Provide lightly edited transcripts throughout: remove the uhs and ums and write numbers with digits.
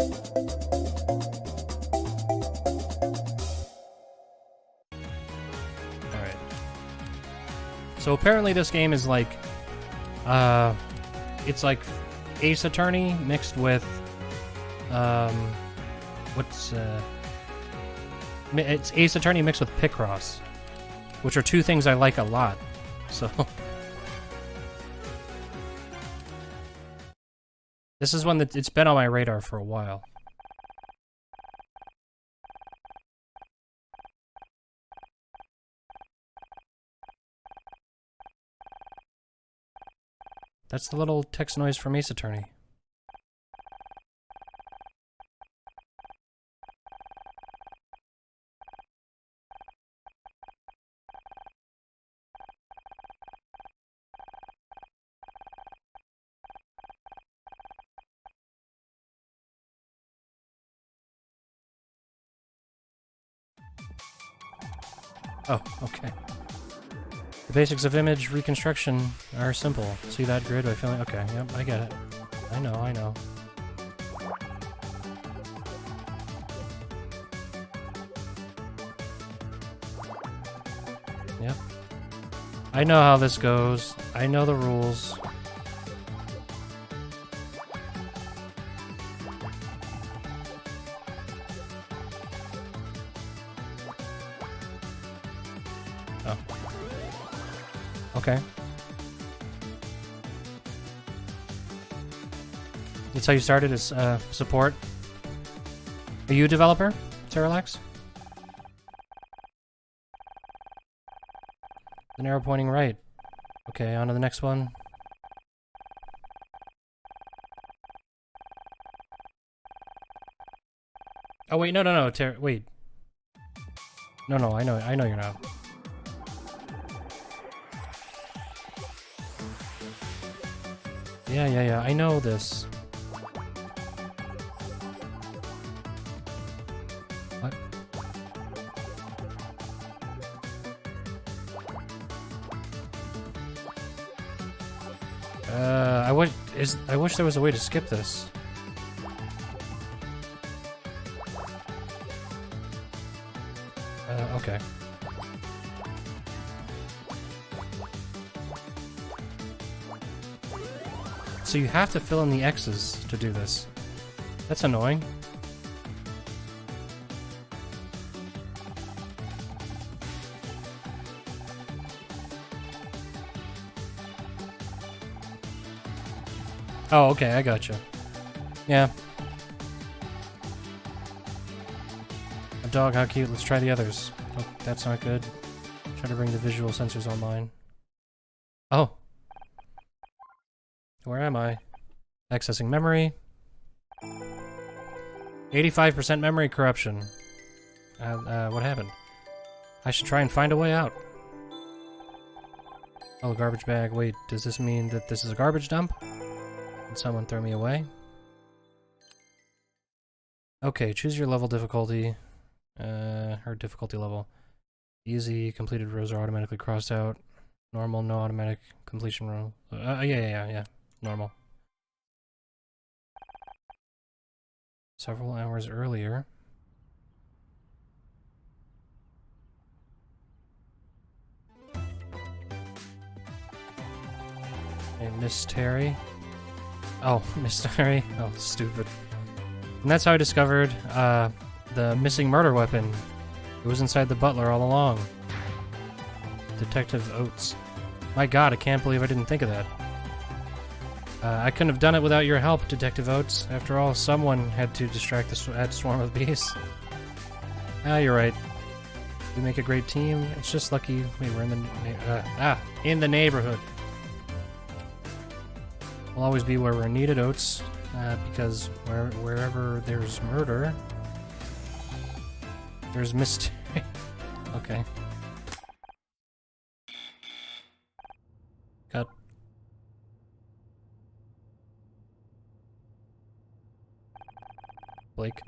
Alright. So apparently this game is like... it's like Ace Attorney mixed with... It's Ace Attorney mixed with Picross, which are two things I like a lot, so... This is one that it's been on my radar for a while. That's the little text noise from Ace Attorney. Oh, okay. The basics of image reconstruction are simple. See that grid by filling? Okay, yep, I get it. I know. Yep. I know how this goes. I know the rules. Oh. Okay. That's how you started, as support. Are you a developer, Terralax? An arrow pointing right. Okay, on to the next one. Oh wait, no, wait. No, I know you're not. Yeah, I know this. What? I wish there was a way to skip this. Okay. So you have to fill in the X's to do this. That's annoying. Oh, okay, I gotcha. Yeah. A dog, how cute. Let's try the others. Oh, that's not good. Try to bring the visual sensors online. Oh. Where am I? Accessing memory. 85% memory corruption. What happened? I should try and find a way out. Oh, garbage bag. Wait, does this mean that this is a garbage dump? Did someone throw me away? Okay, choose your level difficulty. Her difficulty level. Easy, completed rows are automatically crossed out. Normal, no automatic completion row. Yeah. Normal. Several hours earlier. Hey, Miss Terry. Oh, Miss Terry. Oh, stupid. And that's how I discovered the missing murder weapon. It was inside the butler all along. Detective Oates. My god, I can't believe I didn't think of that. I couldn't have done it without your help, Detective Oates. After all, someone had to distract that swarm of bees. Ah, you're right. We make a great team. It's just lucky we're in the neighborhood. We'll always be where we're needed, Oates, because wherever there's murder, there's mystery. Okay. Cut. Blake.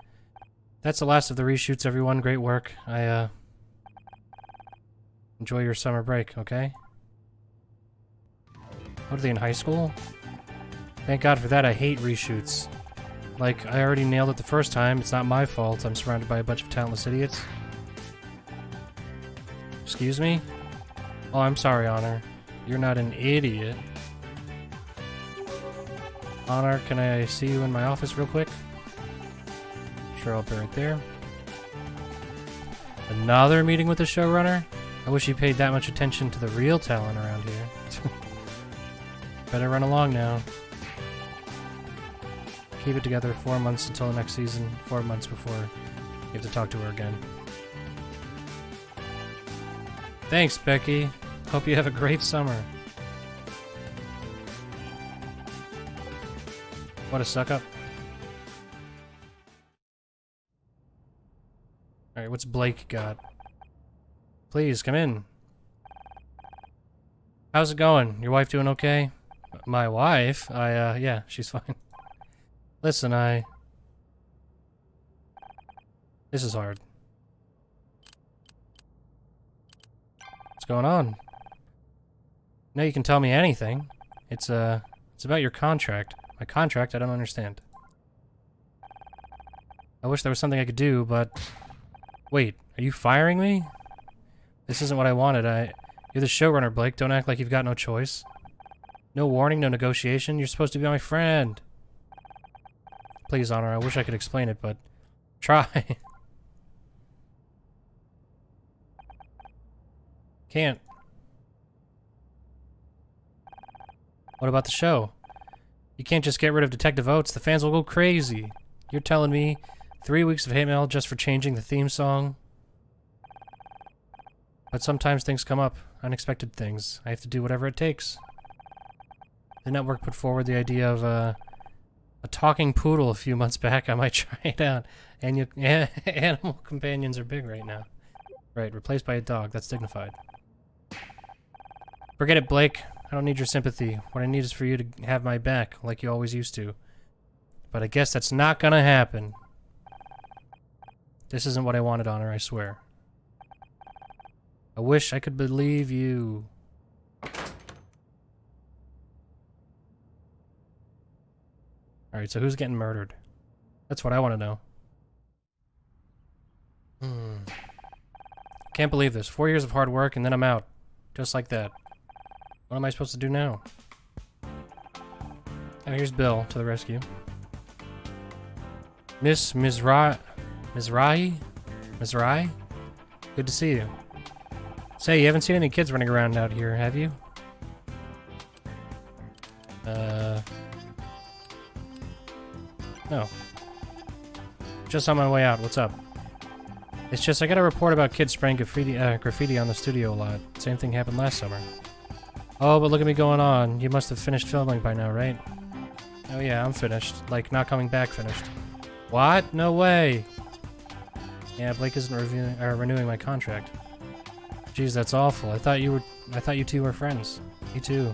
That's the last of the reshoots, everyone. Great work. Enjoy your summer break, okay? What are they in high school? Thank God for that. I hate reshoots. Like, I already nailed it the first time. It's not my fault. I'm surrounded by a bunch of talentless idiots. Excuse me? Oh, I'm sorry, Honor. You're not an idiot. Honor, can I see you in my office real quick? Sure, I'll be right there. Another meeting with the showrunner? I wish he paid that much attention to the real talent around here. Better run along now. Keep it together. 4 months until the next season. 4 months before you have to talk to her again. Thanks, Becky. Hope you have a great summer. What a suck-up. Alright, what's Blake got? Please, come in. How's it going? Your wife doing okay? My wife? Yeah, she's fine. Listen, This is hard. What's going on? No, you can tell me anything. It's about your contract. My contract? I don't understand. I wish there was something I could do, but... Wait, are you firing me? This isn't what I wanted. You're the showrunner, Blake. Don't act like you've got no choice. No warning, no negotiation. You're supposed to be my friend. Please, Honor, I wish I could explain it, but... Try. Can't. What about the show? You can't just get rid of Detective Oates. The fans will go crazy. You're telling me 3 weeks of hate mail just for changing the theme song? But sometimes things come up. Unexpected things. I have to do whatever it takes. The network put forward the idea of a talking poodle a few months back. I might try it out. And animal companions are big right now. Right, replaced by a dog. That's dignified. Forget it, Blake. I don't need your sympathy. What I need is for you to have my back, like you always used to. But I guess that's not gonna happen. This isn't what I wanted, Honor, I swear. I wish I could believe you. Alright, so who's getting murdered? That's what I want to know. Can't believe this. 4 years of hard work and then I'm out. Just like that. What am I supposed to do now? Oh, here's Bill to the rescue. Mizrahi? Good to see you. Say, you haven't seen any kids running around out here, have you? No. Just on my way out. What's up? It's just I got a report about kids spraying graffiti on the studio a lot. Same thing happened last summer. Oh, but look at me going on. You must have finished filming by now, right? Oh yeah, I'm finished. Like, not coming back finished. What? No way! Yeah, Blake isn't renewing my contract. Jeez, that's awful. I thought you two were friends. Me too.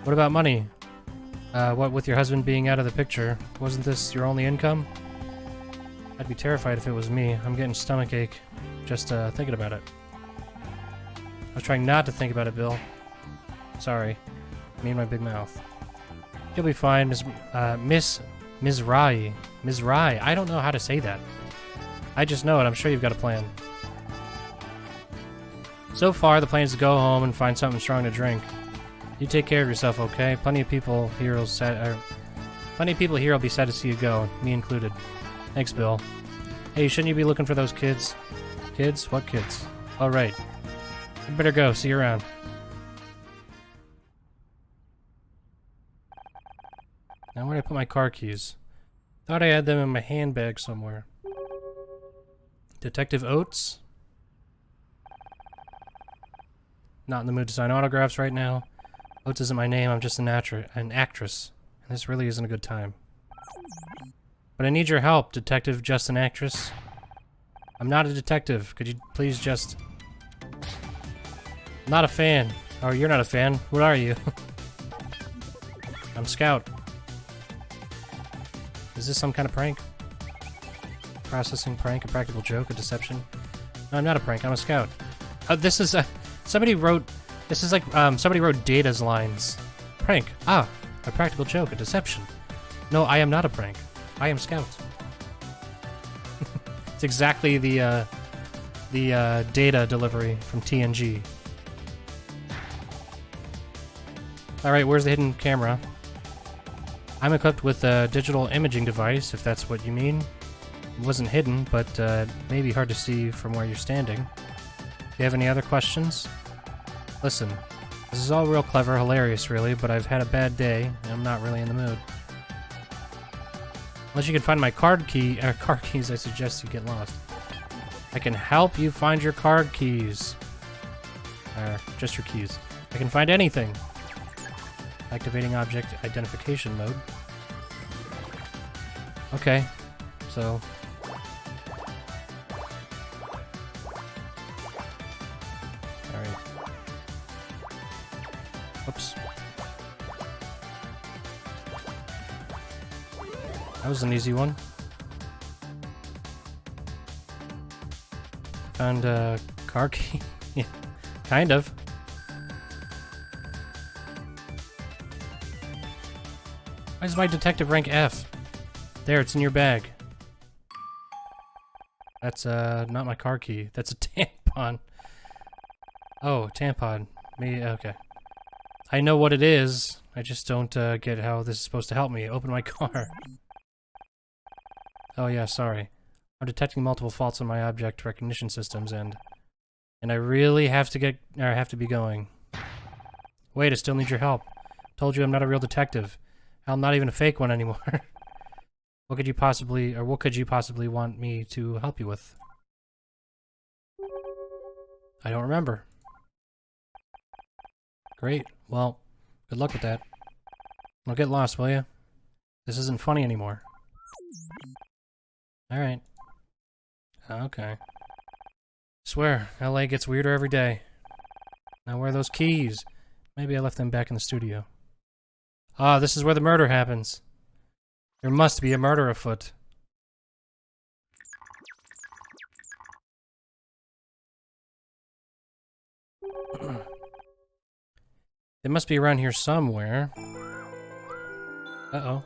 What about money? What with your husband being out of the picture? Wasn't this your only income? I'd be terrified if it was me. I'm getting stomachache just thinking about it. I was trying not to think about it, Bill. Sorry. Me and my big mouth. You'll be fine, Mizrahi. I don't know how to say that. I just know it. I'm sure you've got a plan. So far, the plan is to go home and find something strong to drink. You take care of yourself, okay? Plenty of people here will be sad to see you go, me included. Thanks, Bill. Hey, shouldn't you be looking for those kids? Kids? What kids? All right. You better go. See you around. Now, where did I put my car keys? Thought I had them in my handbag somewhere. Detective Oates? Not in the mood to sign autographs right now. Oates isn't my name. I'm just an actress. And this really isn't a good time. But I need your help, Detective Just an Actress. I'm not a detective. Could you please just... I'm not a fan. Oh, you're not a fan. What are you? I'm Scout. Is this some kind of prank? Processing prank, a practical joke, a deception? No, I'm not a prank. I'm a Scout. This is somebody wrote... This is like, somebody wrote Data's lines. Prank. Ah, a practical joke, a deception. No, I am not a prank. I am Scout. It's exactly the data delivery from TNG. Alright, where's the hidden camera? I'm equipped with a digital imaging device, if that's what you mean. It wasn't hidden, but maybe hard to see from where you're standing. Do you have any other questions? Listen, this is all real clever, hilarious really, but I've had a bad day, and I'm not really in the mood. Unless you can find my card keys, I suggest you get lost. I can help you find your card keys. Just your keys. I can find anything. Activating object identification mode. Okay, so... Alright. Oops. That was an easy one. Found a car key. Yeah, kind of. Why is my detective rank F? There, it's in your bag. That's not my car key. That's a tampon. Oh, tampon. Me, okay. I know what it is. I just don't get how this is supposed to help me. Open my car. Oh yeah, sorry. I'm detecting multiple faults in my object recognition systems, and I really have to be going. Wait, I still need your help. Told you I'm not a real detective. I'm not even a fake one anymore. What could you possibly want me to help you with? I don't remember. Great. Well, good luck with that. Don't get lost, will you? This isn't funny anymore. Alright. Okay. Swear, LA gets weirder every day. Now where are those keys? Maybe I left them back in the studio. Ah, this is where the murder happens. There must be a murder afoot. They must be around here somewhere. Uh-oh.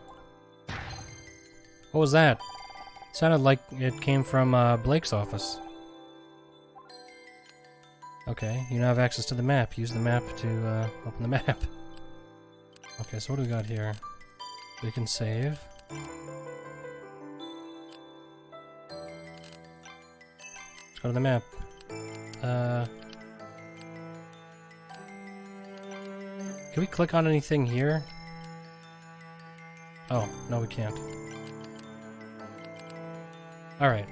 What was that? It sounded like it came from Blake's office. Okay, you now have access to the map. Use the map to open the map. Okay, so what do we got here? We can save. Let's go to the map. Can we click on anything here? Oh, no we can't. Alright.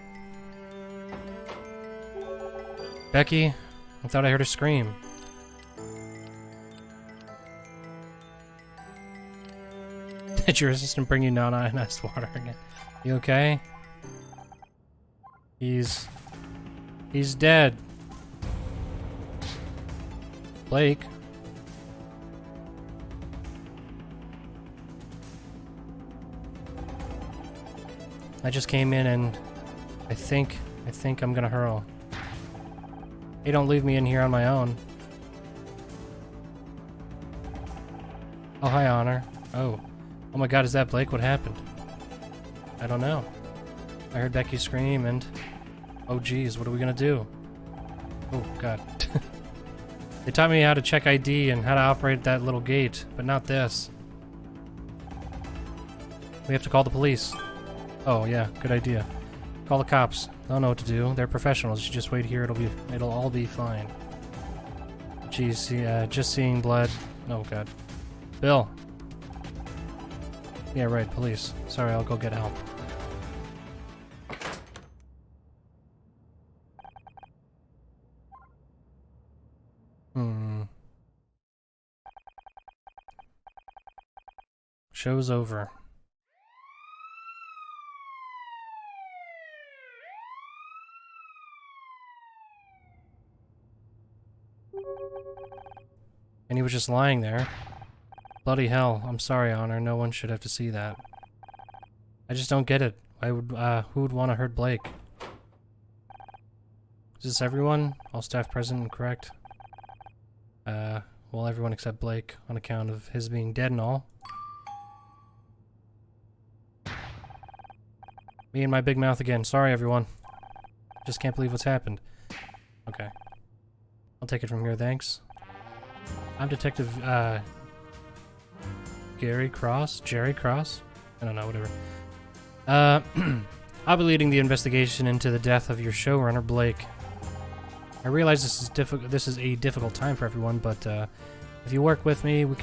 Becky, I thought I heard a scream. Did your assistant bring you non-ionized water again? You okay? He's dead. Blake? I just came in and I think I'm gonna hurl. Hey, don't leave me in here on my own. Oh, hi, Honor. Oh my god, is that Blake? What happened? I don't know. I heard Becky scream and... Oh geez, what are we gonna do? Oh god. They taught me how to check ID and how to operate that little gate, but not this. We have to call the police. Oh yeah, good idea. Call the cops. They'll know what to do. They're professionals. You just wait here, it'll all be fine. Jeez, yeah, just seeing blood. Oh god. Bill. Yeah, right, police. Sorry, I'll go get help. Show's over. And he was just lying there. Bloody hell. I'm sorry, Honor. No one should have to see that. I just don't get it. Who would want to hurt Blake? Is this everyone? All staff present and correct? Well, everyone except Blake, on account of his being dead and all. Me and my big mouth again. Sorry, everyone. Just can't believe what's happened. Okay. I'll take it from here, thanks. I'm Detective, Jerry Cross? I don't know, whatever. I'll be leading the investigation into the death of your showrunner, Blake. I realize this is a difficult time for everyone, but, if you work with me, we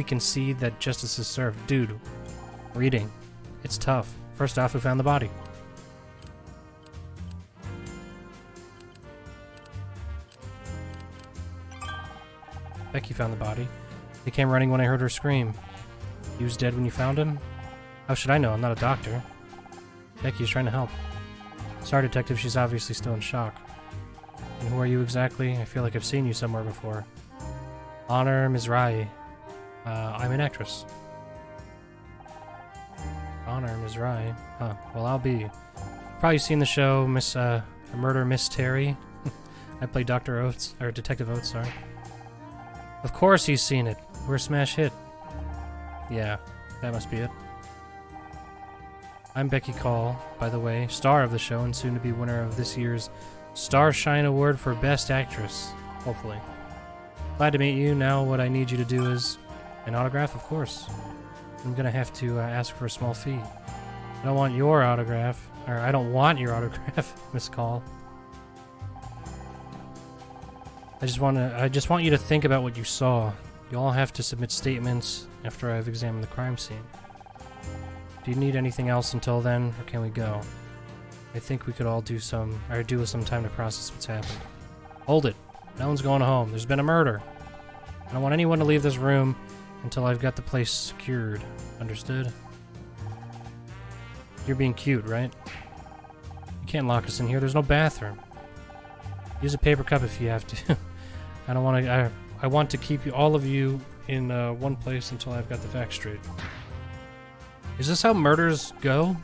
can see that justice is served. Dude, reading. It's tough. First off, who found the body? Becky found the body. He came running when I heard her scream. He was dead when you found him? How should I know? I'm not a doctor. Becky's trying to help. Sorry, Detective, she's obviously still in shock. And who are you exactly? I feel like I've seen you somewhere before. Honor Mizrahi. I'm an actress. Honor Mizrahi. Huh. Well, I'll be. Probably seen the show Murder Miss Terry. I play Dr. Oates, or Detective Oates, sorry. Of course he's seen it. We're a smash hit. Yeah, that must be it. I'm Becky Call, by the way, star of the show and soon to be winner of this year's Starshine Award for Best Actress, hopefully. Glad to meet you. Now what I need you to do is an autograph, of course. I'm gonna have to ask for a small fee. I don't want your autograph, or I don't want your autograph, Miss Call. I just want you to think about what you saw. You all have to submit statements after I've examined the crime scene. Do you need anything else until then, or can we go? I think we could all do with some time to process what's happened. Hold it. No one's going home. There's been a murder. I don't want anyone to leave this room until I've got the place secured. Understood? You're being cute, right? You can't lock us in here. There's no bathroom. Use a paper cup if you have to. I don't want to. I want to keep all of you in one place until I've got the facts straight. Is this how murders go?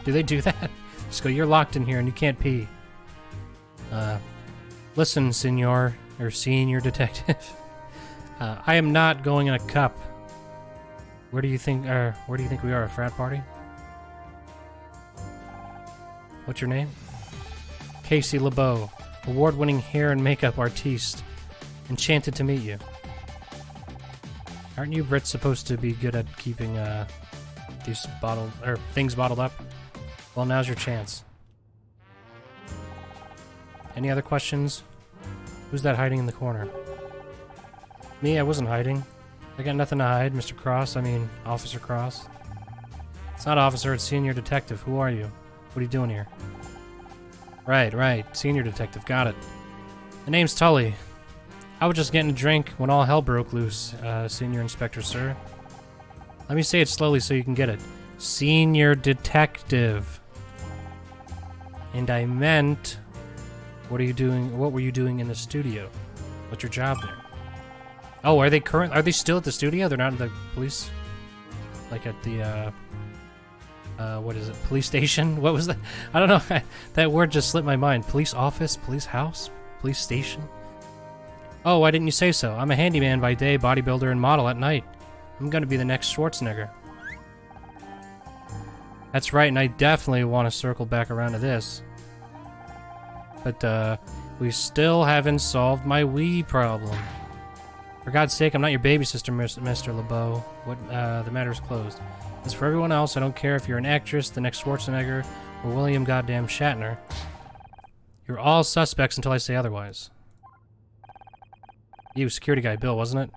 Do they do that? Just go, you're locked in here and you can't pee. Listen, senior detective. I am not going in a cup. Where do you think we are, a frat party? What's your name? Casey LeBeau, award-winning hair and makeup artiste. Enchanted to meet you. Aren't you Brits supposed to be good at keeping these things bottled up? Well, now's your chance. Any other questions? Who's that hiding in the corner? Me, I wasn't hiding. I got nothing to hide, Mr. Cross. I mean, Officer Cross. It's not officer, it's senior detective. Who are you? What are you doing here? Right. Senior detective. Got it. The name's Tully. I was just getting a drink when all hell broke loose, Senior Inspector, sir. Let me say it slowly so you can get it. Senior detective. And I meant... What are you doing? What were you doing in the studio? What's your job there? Oh, are they still at the studio? They're not at the police? Like at the, what is it? Police station? What was that? I don't know. That word just slipped my mind. Police office? Police house? Police station? Oh, why didn't you say so? I'm a handyman by day, bodybuilder, and model at night. I'm gonna be the next Schwarzenegger. That's right, and I definitely want to circle back around to this. But, we still haven't solved my Wii problem. For God's sake, I'm not your baby sister, Mr. LeBeau. What, the matter's closed. As for everyone else, I don't care if you're an actress, the next Schwarzenegger, or William goddamn Shatner. You're all suspects until I say otherwise. You, security guy, Bill, wasn't it?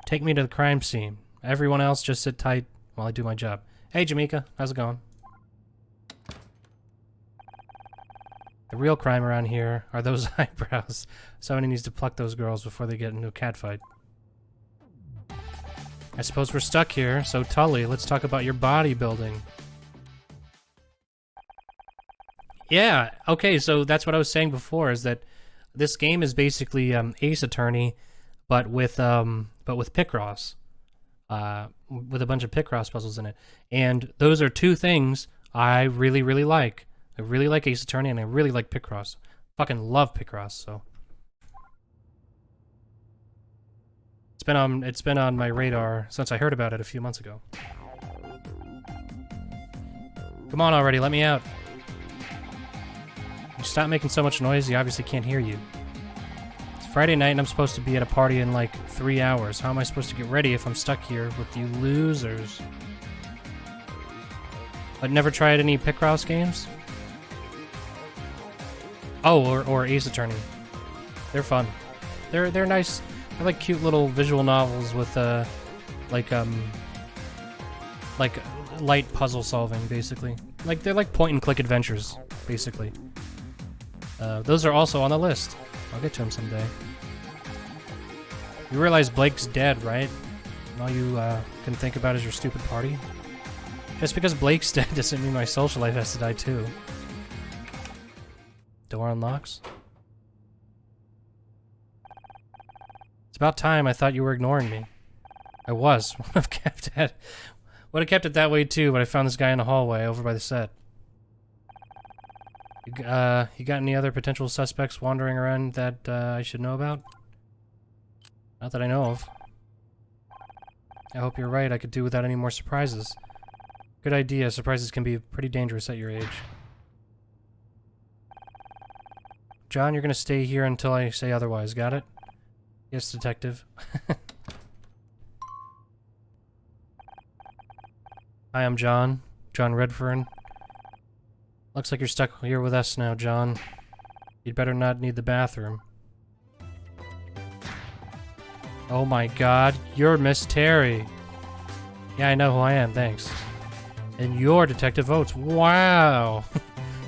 Take me to the crime scene. Everyone else, just sit tight while I do my job. Hey, Jamaica, how's it going? The real crime around here are those eyebrows. Somebody needs to pluck those girls before they get into a catfight. I suppose we're stuck here, so Tully, let's talk about your bodybuilding. Yeah, okay, so that's what I was saying before, is that this game is basically Ace Attorney, but with Picross. With a bunch of Picross puzzles in it. And those are two things I really, really like. I really like Ace Attorney, and I really like Picross. Fucking love Picross, so... It's been on my radar since I heard about it a few months ago. Come on already, let me out. You stop making so much noise, he obviously can't hear you. It's Friday night and I'm supposed to be at a party in like 3 hours. How am I supposed to get ready if I'm stuck here with you losers? I've never tried any Picross games? Oh, or Ace Attorney. They're fun. They're nice. They're like cute little visual novels with like light puzzle solving, basically. Like they're like point and click adventures, basically. Those are also on the list. I'll get to them someday. You realize Blake's dead, right? And all you can think about is your stupid party? Just because Blake's dead doesn't mean my social life has to die too. Door unlocks. It's about time. I thought you were ignoring me. I was. Would have kept it that way too, but I found this guy in the hallway over by the set. You got any other potential suspects wandering around that I should know about? Not that I know of. I hope you're right. I could do without any more surprises. Good idea. Surprises can be pretty dangerous at your age. John, you're gonna stay here until I say otherwise. Got it? Yes, detective. Hi, I'm John. John Redfern. Looks like you're stuck here with us now, John. You'd better not need the bathroom. Oh my god, you're Miss Terry. Yeah, I know who I am, thanks. And you're Detective Oates. Wow!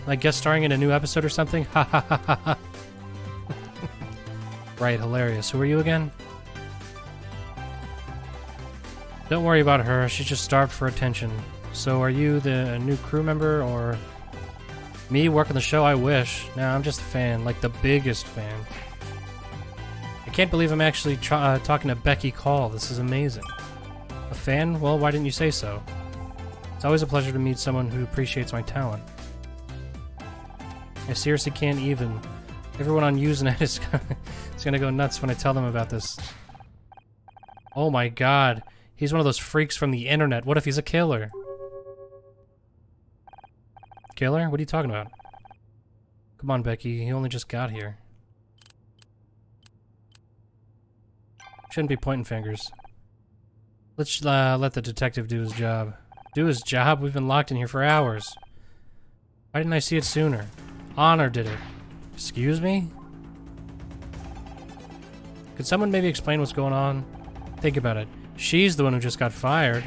Like guest starring in a new episode or something? Ha ha ha ha ha. Right, hilarious. Who are you again? Don't worry about her, she's just starved for attention. So are you the new crew member, or... Me working the show? I wish. No, I'm just a fan, like the biggest fan. I can't believe I'm actually talking to Becky Call. This is amazing. A fan? Well, why didn't you say so? It's always a pleasure to meet someone who appreciates my talent. I seriously can't even. Everyone on Usenet is gonna go nuts when I tell them about this. Oh my god. He's one of those freaks from the internet. What if he's a killer? Killer? What are you talking about? Come on, Becky. He only just got here. Shouldn't be pointing fingers. Let's let the detective do his job. Do his job? We've been locked in here for hours. Why didn't I see it sooner? Honor did it. Excuse me? Could someone maybe explain what's going on? Think about it. She's the one who just got fired.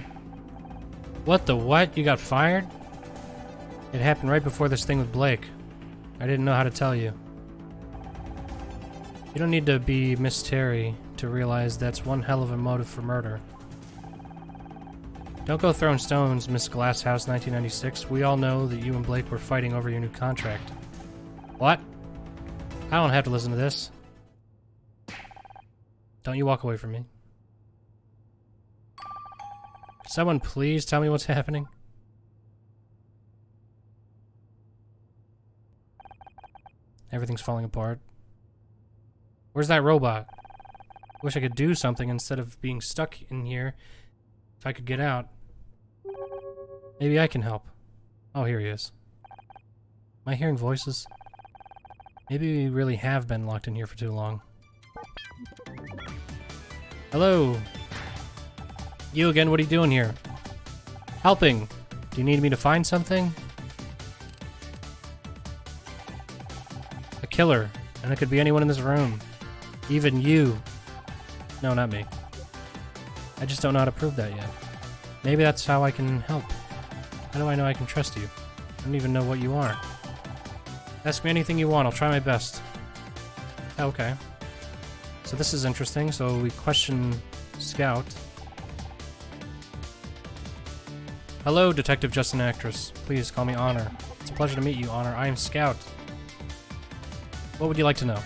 What the what? You got fired? It happened right before this thing with Blake. I didn't know how to tell you. You don't need to be Miss Terry to realize that's one hell of a motive for murder. Don't go throwing stones, Miss Glasshouse 1996. We all know that you and Blake were fighting over your new contract. What? I don't have to listen to this. Don't you walk away from me. Someone please tell me what's happening? Everything's falling apart. Where's that robot? Wish I could do something instead of being stuck in here. If I could get out. Maybe I can help. Oh, here he is. Am I hearing voices? Maybe we really have been locked in here for too long. Hello! You again, what are you doing here? Helping! Do you need me to find something? A killer. And it could be anyone in this room. Even you. No, not me. I just don't know how to prove that yet. Maybe that's how I can help. How do I know I can trust you? I don't even know what you are. Ask me anything you want, I'll try my best. Okay. So this is interesting, so we question Scout. Hello, Detective Justin Actress. Please call me Honor. It's a pleasure to meet you, Honor. I am Scout. What would you like to know?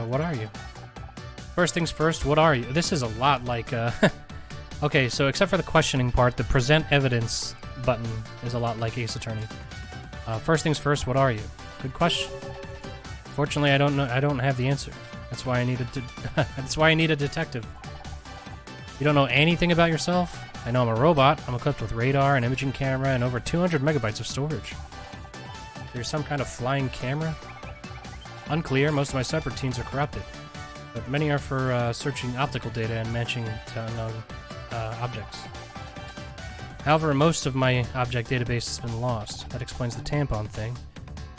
What are you? First things first, what are you? This is a lot like, Okay, so except for the questioning part, the present evidence button is a lot like Ace Attorney. First things first, what are you? Good question. Fortunately, I don't know. I don't have the answer. That's why I need a. That's why I need a detective. You don't know anything about yourself? I know I'm a robot. I'm equipped with radar, an imaging camera, and over 200 megabytes of storage. There's some kind of flying camera? Unclear. Most of my subroutines are corrupted, but many are for searching optical data and matching to unknown objects. However, most of my object database has been lost. That explains the tampon thing.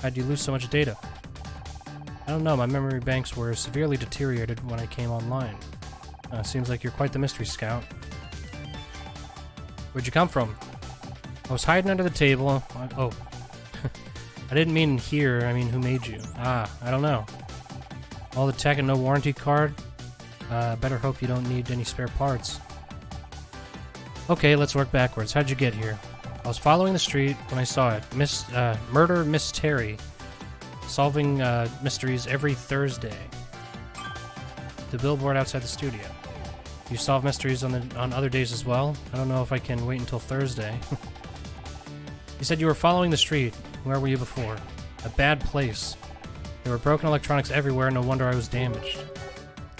How'd you lose so much data? I don't know. My memory banks were severely deteriorated when I came online. Seems like you're quite the mystery scout. Where'd you come from? I was hiding under the table. Oh. I didn't mean here, I mean who made you. I don't know. All the tech and no warranty card? Better hope you don't need any spare parts. Okay, let's work backwards. How'd you get here? I was following the street when I saw it. Murder Miss Terry. Solving mysteries every Thursday. The billboard outside the studio. You solve mysteries on other days as well? I don't know if I can wait until Thursday. You said you were following the street. Where were you before? A bad place. There were broken electronics everywhere, no wonder I was damaged.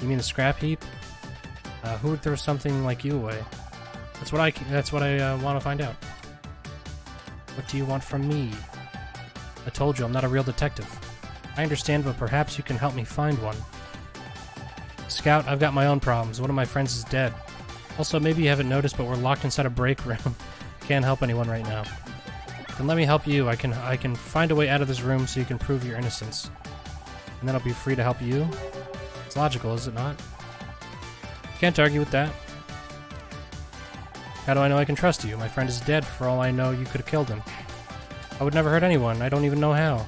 You mean the scrap heap? Who would throw something like you away? That's what I want to find out. What do you want from me? I told you I'm not a real detective. I understand, but perhaps you can help me find one. Scout, I've got my own problems. One of my friends is dead. Also, maybe you haven't noticed, but we're locked inside a break room. I can't help anyone right now. Then let me help you. I can find a way out of this room so you can prove your innocence. And then I'll be free to help you. It's logical, is it not? Can't argue with that. How do I know I can trust you? My friend is dead. For all I know, you could have killed him. I would never hurt anyone. I don't even know how.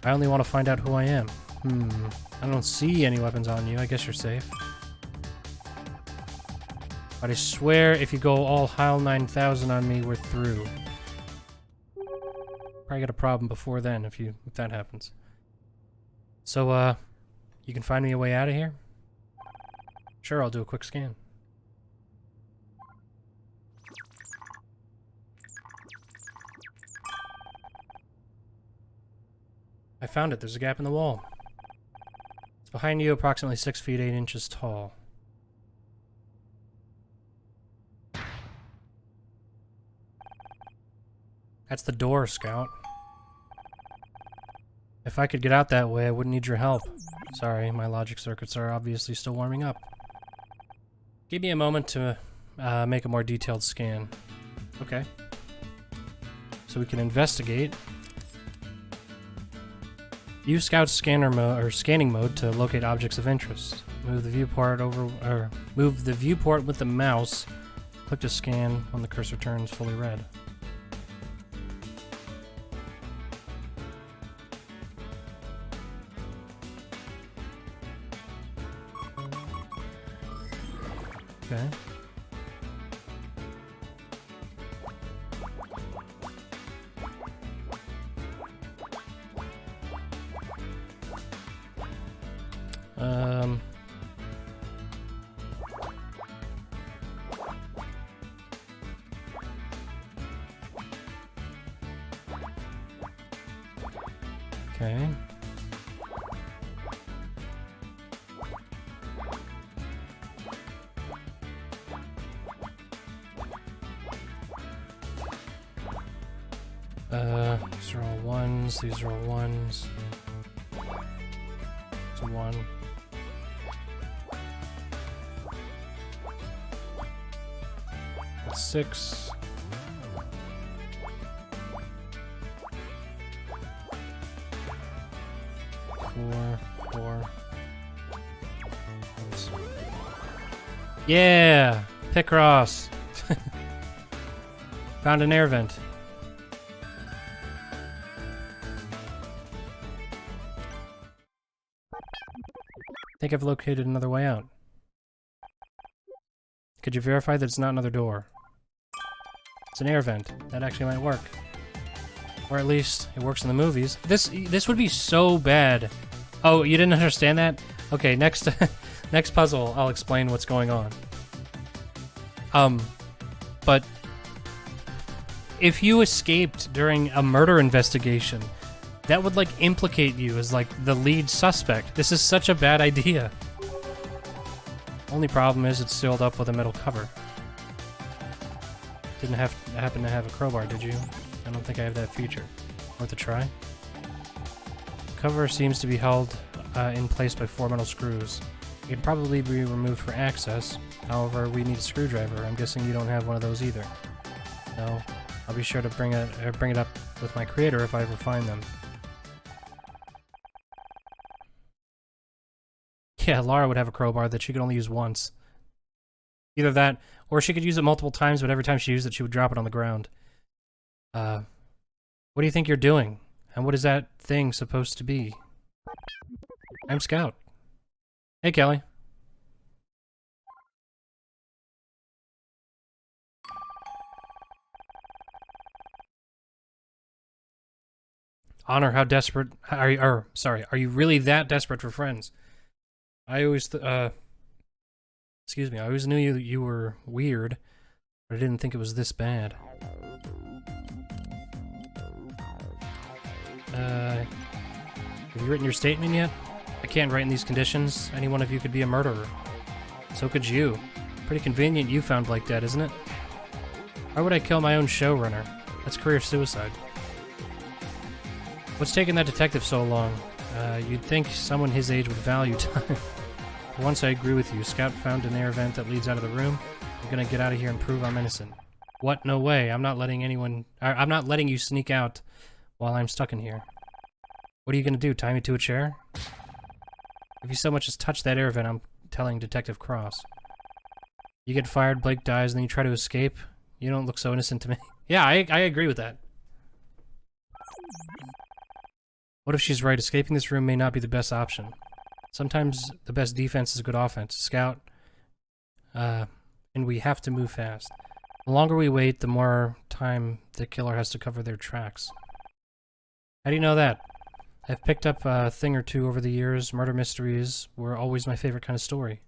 I only want to find out who I am. I don't see any weapons on you. I guess you're safe. But I swear if you go all HAL 9000 on me, we're through. Probably got a problem before then if that happens. So, you can find me a way out of here? Sure, I'll do a quick scan. I found it. There's a gap in the wall. It's behind you, approximately 6 feet 8 inches tall. That's the door, Scout. If I could get out that way, I wouldn't need your help. Sorry, my logic circuits are obviously still warming up. Give me a moment to make a more detailed scan. Okay. So we can investigate. Use Scout's scanning mode to locate objects of interest. Move the viewport with the mouse. Click to scan when the cursor turns fully red. Okay. Okay. These are all ones, these are all ones. It's a 1. That's 6. Four. Yeah! Picross! Found an air vent. I think I've located another way out. Could you verify that it's not another door? It's an air vent. That actually might work. Or at least it works in the movies. This would be so bad. Oh, you didn't understand that? Okay, next next puzzle I'll explain what's going on. But if you escaped during a murder investigation, that would like implicate you as like the lead suspect. This is such a bad idea. Only problem is it's sealed up with a metal cover. didn't happen to have a crowbar, did you? I don't think I have that feature. Worth a try? Cover seems to be held in place by 4 metal screws. It can probably be removed for access. However, we need a screwdriver. I'm guessing you don't have one of those either. No, I'll be sure to bring it up with my creator if I ever find them. Yeah, Lara would have a crowbar that she could only use once. Either that, or she could use it multiple times, but every time she used it, she would drop it on the ground. What do you think you're doing? And what is that thing supposed to be? I'm Scout. Hey, Kelly. Honor, how desperate are you? Sorry, are you really that desperate for friends? I always, excuse me, I always knew you were weird, but I didn't think it was this bad. Have you written your statement yet? I can't write in these conditions. Any one of you could be a murderer. So could you. Pretty convenient you found Blake dead, isn't it? Why would I kill my own showrunner? That's career suicide. What's taking that detective so long? You'd think someone his age would value time. For once I agree with you. Scout found an air vent that leads out of the room. I'm gonna get out of here and prove I'm innocent. What? No way. I'm not letting you sneak out while I'm stuck in here. What are you gonna do? Tie me to a chair? If you so much as touch that air vent, I'm telling Detective Cross. You get fired, Blake dies, and then you try to escape? You don't look so innocent to me. Yeah, I agree with that. What if she's right? Escaping this room may not be the best option. Sometimes the best defense is good offense. Scout. And we have to move fast. The longer we wait, the more time the killer has to cover their tracks. How do you know that? I've picked up a thing or two over the years. Murder mysteries were always my favorite kind of story.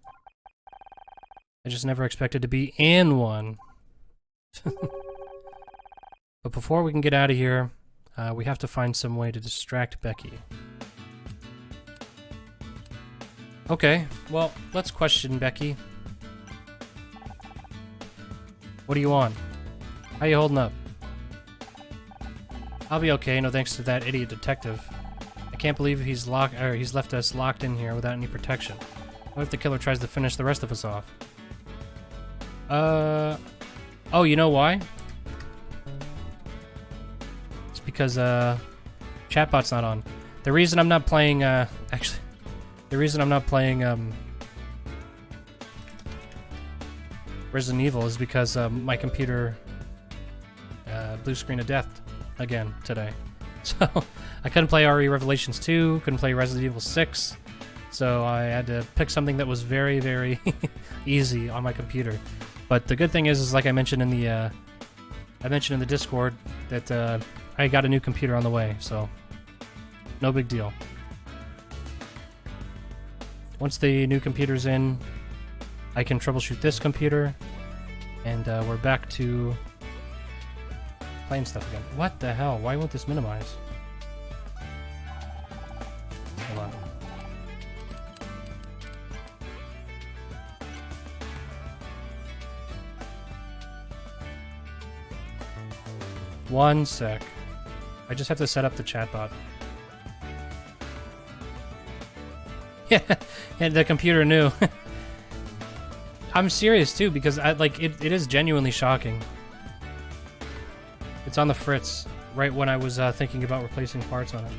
I just never expected to be in one. But before we can get out of here, we have to find some way to distract Becky. Okay, well, let's question Becky. What do you want? How you holding up? I'll be okay, no thanks to that idiot detective. I can't believe he's left us locked in here without any protection. What if the killer tries to finish the rest of us off? Oh, you know why? It's because, chatbot's not on. The reason I'm not playing, actually, the reason I'm not playing, Resident Evil is because, my computer, blue screen of death again today. So, I couldn't play RE Revelations 2, couldn't play Resident Evil 6, so I had to pick something that was very, very easy on my computer. But the good thing is like I mentioned in the Discord, that I got a new computer on the way, so no big deal. Once the new computer's in, I can troubleshoot this computer, and we're back to playing stuff again. What the hell? Why won't this minimize? Hold on. One sec. I just have to set up the chatbot. Yeah, and the computer knew. I'm serious too, because it is genuinely shocking. It's on the fritz, right when I was thinking about replacing parts on it.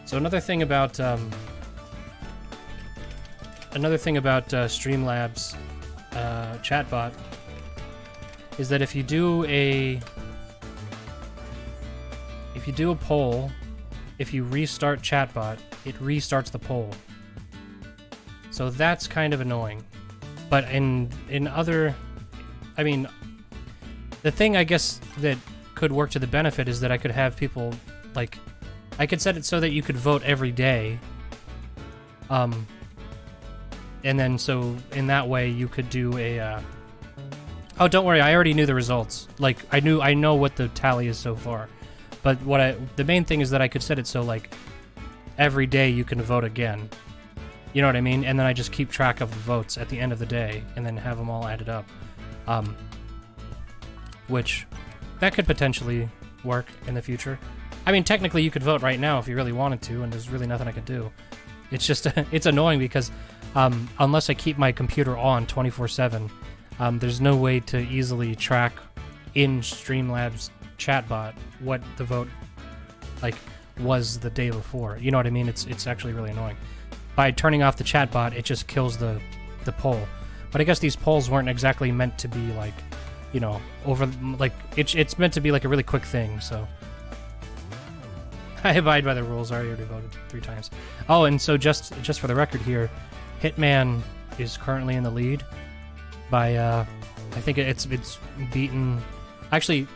So another thing about Streamlabs chatbot is that if you do a poll, if you restart chatbot, it restarts the poll. So that's kind of annoying. But in other, I mean, the thing I guess that could work to the benefit is that I could have people, like, I could set it so that you could vote every day. And then so in that way you could do a, oh, don't worry, I already knew the results. Like, I know what the tally is so far. But the main thing is that I could set it so, like, every day you can vote again. You know what I mean? And then I just keep track of the votes at the end of the day and then have them all added up. Which, that could potentially work in the future. I mean, technically you could vote right now if you really wanted to, and there's really nothing I could do. It's just, it's annoying because unless I keep my computer on 24/7, there's no way to easily track in Streamlabs chatbot what the vote, like, was the day before. You know what I mean? It's actually really annoying. By turning off the chatbot, it just kills the poll. But I guess these polls weren't exactly meant to be, like, you know, it's meant to be like a really quick thing, so. I abide by the rules. I already voted 3 times. Oh, and so just for the record here, Hitman is currently in the lead by, I think it's beaten... Actually,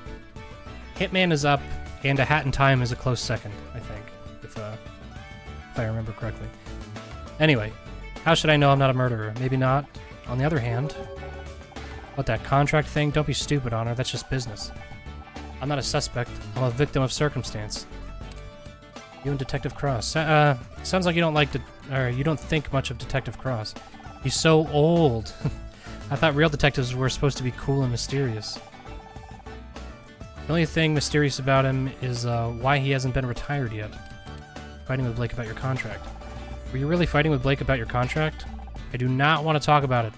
Hitman is up, and A Hat in Time is a close second, I think, if I remember correctly. Anyway, how should I know I'm not a murderer? Maybe not. On the other hand, what, that contract thing? Don't be stupid, Honor. That's just business. I'm not a suspect. I'm a victim of circumstance. You and Detective Cross. Sounds like you don't you don't think much of Detective Cross. He's so old. I thought real detectives were supposed to be cool and mysterious. The only thing mysterious about him is why he hasn't been retired yet. Fighting with Blake about your contract. Were you really fighting with Blake about your contract? I do not want to talk about it.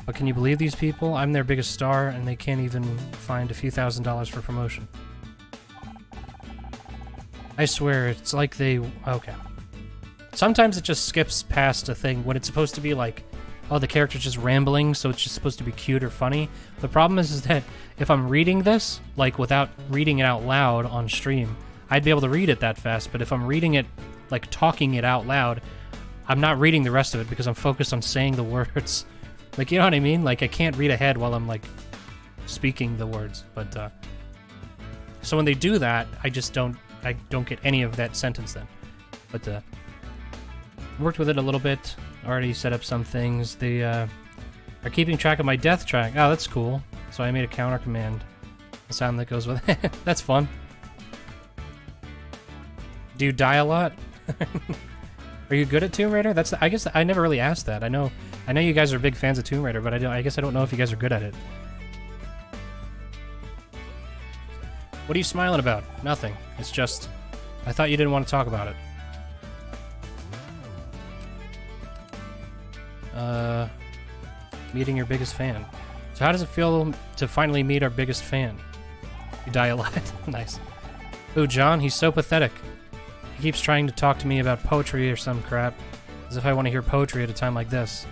But can you believe these people? I'm their biggest star, and they can't even find a few $1,000s for promotion. I swear, it's like they... Okay. Sometimes it just skips past a thing when it's supposed to be like, oh, the character's just rambling, so it's just supposed to be cute or funny. The problem is that if I'm reading this, like, without reading it out loud on stream, I'd be able to read it that fast, but if I'm reading it, like, talking it out loud, I'm not reading the rest of it because I'm focused on saying the words. Like, you know what I mean? Like, I can't read ahead while I'm, like, speaking the words, but, so when they do that, I don't get any of that sentence then. But, worked with it a little bit, already set up some things. They, are keeping track of my death track. Oh, that's cool. So I made a counter command. The sound that goes with it. That's fun. Do you die a lot? Are you good at Tomb Raider? I guess I never really asked that. I know you guys are big fans of Tomb Raider, but I guess I don't know if you guys are good at it. What are you smiling about? Nothing. It's just, I thought you didn't want to talk about it. Meeting your biggest fan. So how does it feel to finally meet our biggest fan? You die a lot. Nice. Ooh, John, he's so pathetic. He keeps trying to talk to me about poetry or some crap, as if I want to hear poetry at a time like this.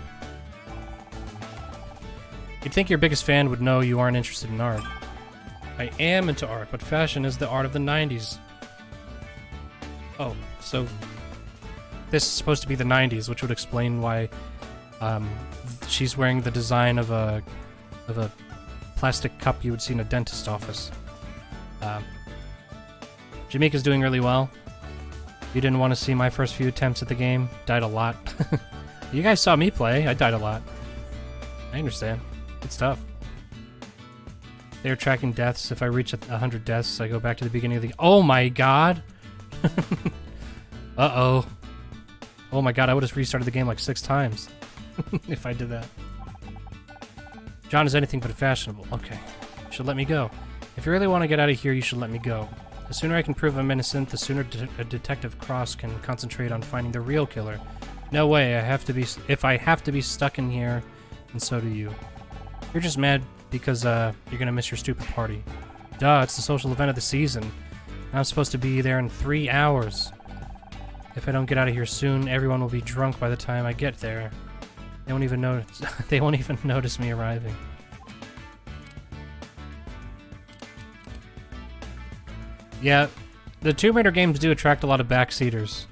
You'd think your biggest fan would know you aren't interested in art. I am into art, but fashion is the art of the 90s. Oh, so this is supposed to be the 90s, which would explain why she's wearing the design of a plastic cup you would see in a dentist's office. Jamaica's doing really well. You didn't want to see my first few attempts at the game. Died a lot. You guys saw me play. I died a lot. I understand. It's tough. They're tracking deaths. If I reach 100 deaths, I go back to the beginning of the... Oh my god! Uh-oh. Oh my god, I would have restarted the game like 6 times. If I did that. John is anything but fashionable. Okay. You should let me go. If you really want to get out of here, you should let me go. The sooner I can prove I'm innocent, the sooner Detective Cross can concentrate on finding the real killer. No way, if I have to be stuck in here, and so do you. You're just mad because you're gonna miss your stupid party. Duh, it's the social event of the season. I'm supposed to be there in 3 hours. If I don't get out of here soon, everyone will be drunk by the time I get there. They won't even notice. They won't even notice me arriving. Yeah, the Tomb Raider games do attract a lot of backseaters.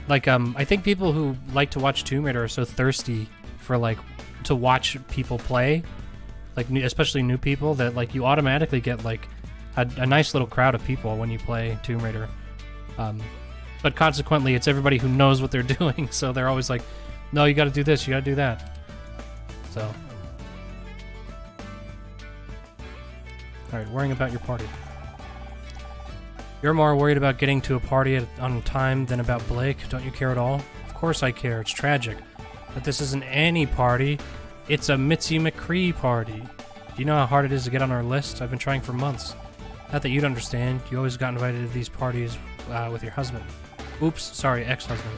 Like, I think people who like to watch Tomb Raider are so thirsty for, like, to watch people play, like, especially new people, that, like, you automatically get, like, a nice little crowd of people when you play Tomb Raider. But consequently, it's everybody who knows what they're doing, so they're always like, no, you gotta do this, you gotta do that. So. Alright, worrying about your party. You're more worried about getting to a party on time than about Blake. Don't you care at all? Of course I care. It's tragic. But this isn't any party. It's a Mitzi McCree party. Do you know how hard it is to get on our list? I've been trying for months. Not that you'd understand. You always got invited to these parties with your husband. Oops, sorry, ex-husband.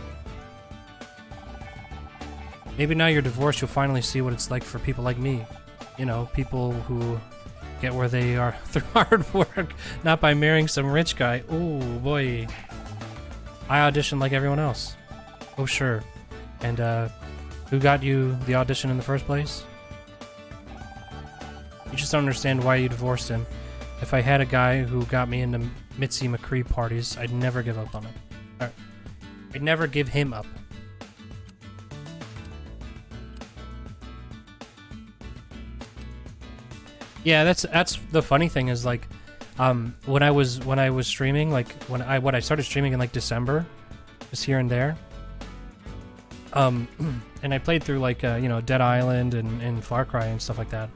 Maybe now you're divorced, you'll finally see what it's like for people like me. You know, people who get where they are through hard work, not by marrying some rich guy. Oh boy. I auditioned like everyone else. Oh sure. And who got you the audition in the first place? You just don't understand why you divorced him. If I had a guy who got me into Mitzi McCree parties, I'd never give up on him. I'd never give him up. Yeah, that's the funny thing is like, when I was streaming, like when I started streaming in like December, just here and there. And I played through like you know, Dead Island and Far Cry and stuff like that.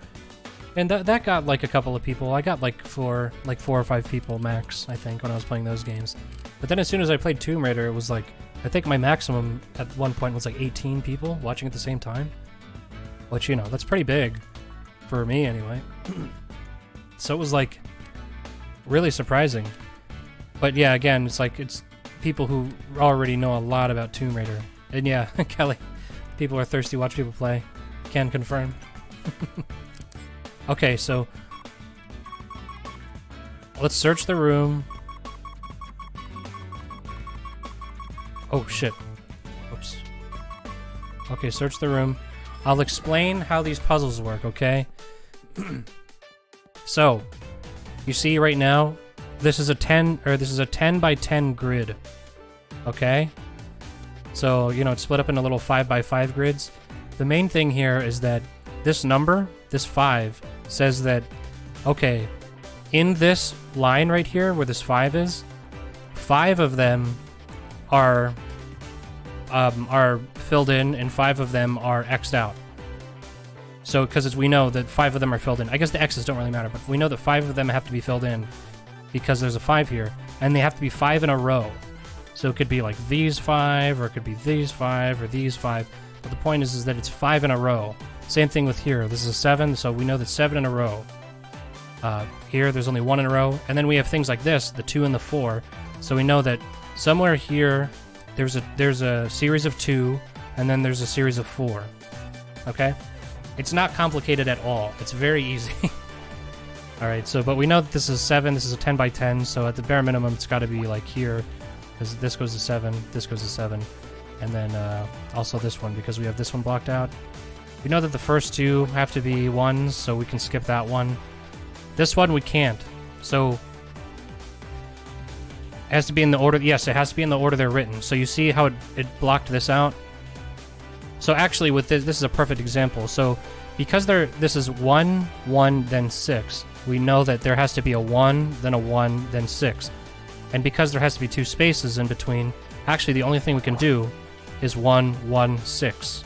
And that got like a couple of people. I got like four or five people max, I think, when I was playing those games. But then as soon as I played Tomb Raider, it was like, I think my maximum at one point was like 18 people watching at the same time. Which, you know, that's pretty big. For me, anyway. So it was like really surprising. But yeah, again, it's people who already know a lot about Tomb Raider. And yeah, Kelly, people are thirsty to watch people play. Can confirm. Okay, so let's search the room. Oh shit. Oops. Okay, search the room. I'll explain how these puzzles work, okay? So, you see right now, this is a 10 by 10 grid. Okay? So, you know, it's split up into little 5 by 5 grids. The main thing here is that this number, this 5, says that, okay, in this line right here where this 5 is, 5 of them are filled in and 5 of them are X'd out. So, because we know that 5 of them are filled in. I guess the X's don't really matter, but we know that 5 of them have to be filled in because there's a 5 here, and they have to be 5 in a row. So it could be like these 5, or it could be these 5, or these 5. But the point is that it's 5 in a row. Same thing with here. This is a 7, so we know that 7 in a row. Here, there's only 1 in a row. And then we have things like this, the 2 and the 4. So we know that somewhere here, there's a series of 2, and then there's a series of 4. Okay? It's not complicated at all. It's very easy. Alright, so, but we know that this is 7, this is a 10 by 10, so at the bare minimum, it's got to be like here, because this goes to 7, this goes to 7, and then also this one, because we have this one blocked out. We know that the first 2 have to be 1s, so we can skip that one. This one we can't, so it has to be in the order, yes, it has to be in the order they're written. So you see how it blocked this out? So actually with this is a perfect example. So because this is 1, 1, then 6, we know that there has to be a 1, then a 1, then 6. And because there has to be 2 spaces in between, actually the only thing we can do is 1, 1, 6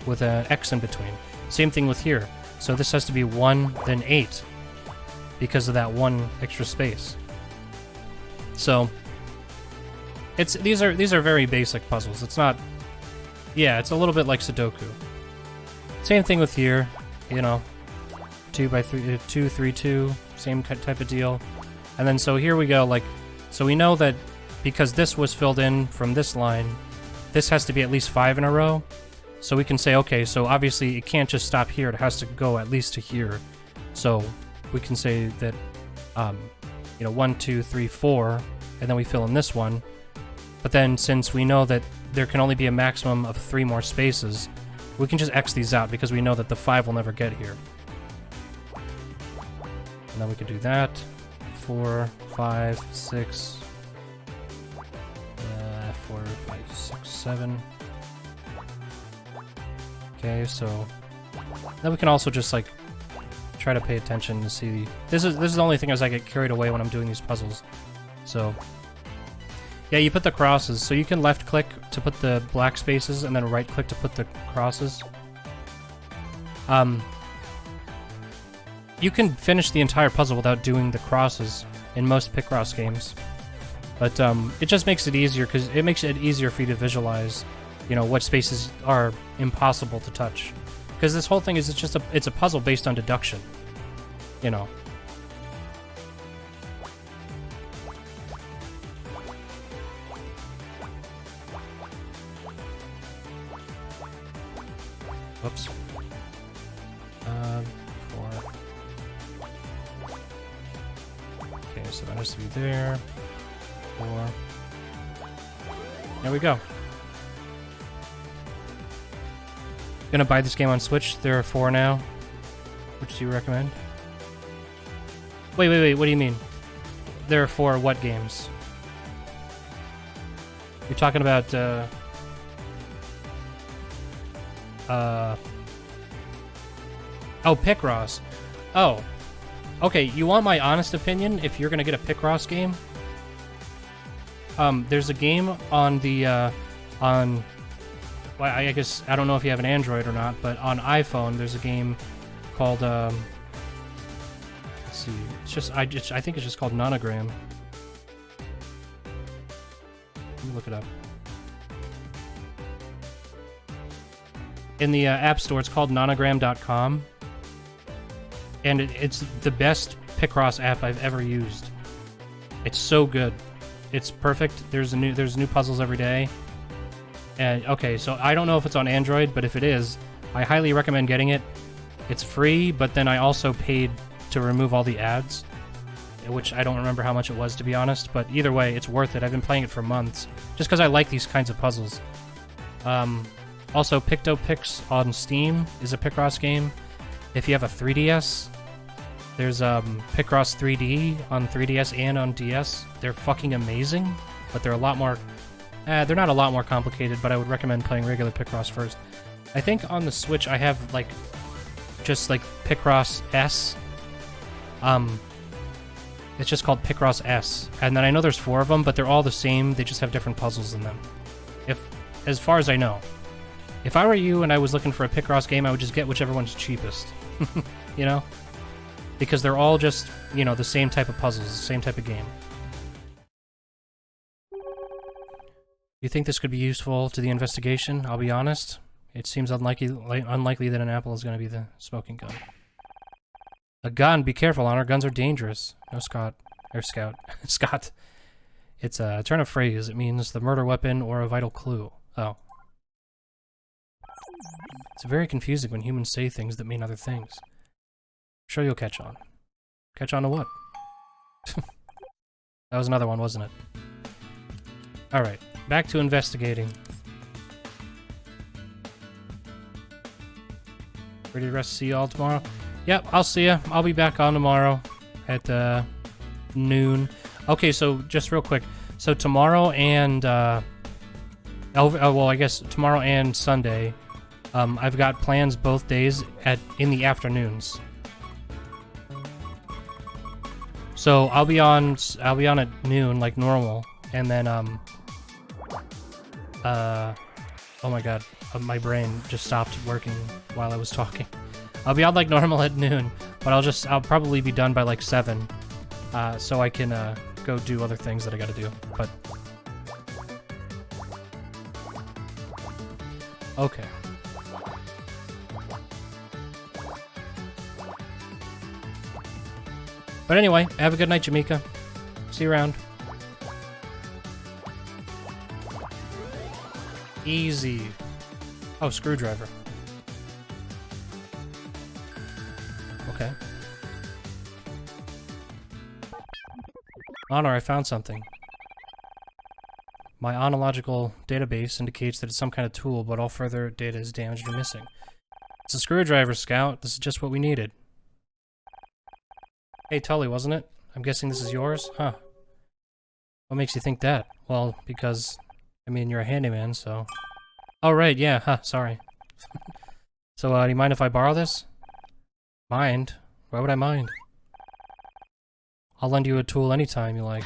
with an X in between. Same thing with here. So this has to be 1, then 8 because of that 1 extra space. So these are very basic puzzles. It's not, yeah, it's a little bit like Sudoku. Same thing with here, you know, 2 by 3, 2, 3, 2, same type of deal. And then so here we go, like, so we know that because this was filled in from this line, this has to be at least 5 in a row. So we can say, okay, so obviously it can't just stop here, it has to go at least to here. So we can say that, you know, 1, 2, 3, 4, and then we fill in this one. But then since we know that there can only be a maximum of 3 more spaces, we can just X these out because we know that the 5 will never get here. And then we could do that. 4, 5, 6, 4, 5, 6, 7. Okay, so then we can also just like try to pay attention to see. This is the only thing as I get carried away when I'm doing these puzzles. So yeah, you put the crosses. So you can left click to put the black spaces and then right click to put the crosses. You can finish the entire puzzle without doing the crosses in most Picross games. But it just makes it easier because it makes it easier for you to visualize, you know, what spaces are impossible to touch. Because this whole thing is it's a puzzle based on deduction, you know. Whoops. 4. Okay, so that has to be there. 4. There we go. Gonna buy this game on Switch. There are 4 now. Which do you recommend? Wait. What do you mean? There are 4 what games? You're talking about, oh, Picross. Oh. Okay, you want my honest opinion if you're gonna get a Picross game? There's a game on the, well, I guess, I don't know if you have an Android or not, but on iPhone, there's a game called, let's see, I think it's just called Nonogram. Let me look it up. In the App Store, it's called nonogram.com, and it's the best Picross app I've ever used. It's so good. It's perfect. There's new puzzles every day. And okay, so I don't know if it's on Android, but if it is, I highly recommend getting it. It's free, but then I also paid to remove all the ads, which I don't remember how much it was, to be honest, but either way, it's worth it. I've been playing it for months, just because I like these kinds of puzzles. Also, PictoPix on Steam is a Picross game. If you have a 3DS, there's Picross 3D on 3DS and on DS. They're fucking amazing, but they're a lot more... they're not a lot more complicated, but I would recommend playing regular Picross first. I think on the Switch I have, like, just, like, Picross S. It's just called Picross S. And then I know there's 4 of them, but they're all the same. They just have different puzzles in them. As far as I know. If I were you and I was looking for a Picross game, I would just get whichever one's cheapest. You know? Because they're all just, you know, the same type of puzzles, the same type of game. You think this could be useful to the investigation? I'll be honest. It seems unlikely that an apple is going to be the smoking gun. A gun? Be careful, Honor. Guns are dangerous. No, Scott. Or Scout. Scott. It's a turn of phrase. It means the murder weapon or a vital clue. Oh. It's very confusing when humans say things that mean other things. I'm sure you'll catch on. Catch on to what? That was another one, wasn't it? Alright. Back to investigating. Ready to rest, see y'all tomorrow? Yep, I'll see ya. I'll be back on tomorrow at noon. Okay, so just real quick. So tomorrow and well, I guess tomorrow and Sunday, I've got plans both days in the afternoons. So I'll be on at noon like normal, and then oh my god, my brain just stopped working while I was talking. I'll be on like normal at noon, but I'll probably be done by like 7, so I can go do other things that I gotta do. But okay. But anyway, have a good night, Jamaica. See you around. Easy. Oh, screwdriver. Okay. Honor, I found something. My onological database indicates that it's some kind of tool, but all further data is damaged or missing. It's a screwdriver, Scout. This is just what we needed. Hey, Tully, wasn't it? I'm guessing this is yours? Huh. What makes you think that? Well, because, I mean, you're a handyman, so... Oh, right, yeah, huh, sorry. So, do you mind if I borrow this? Mind? Why would I mind? I'll lend you a tool anytime you like.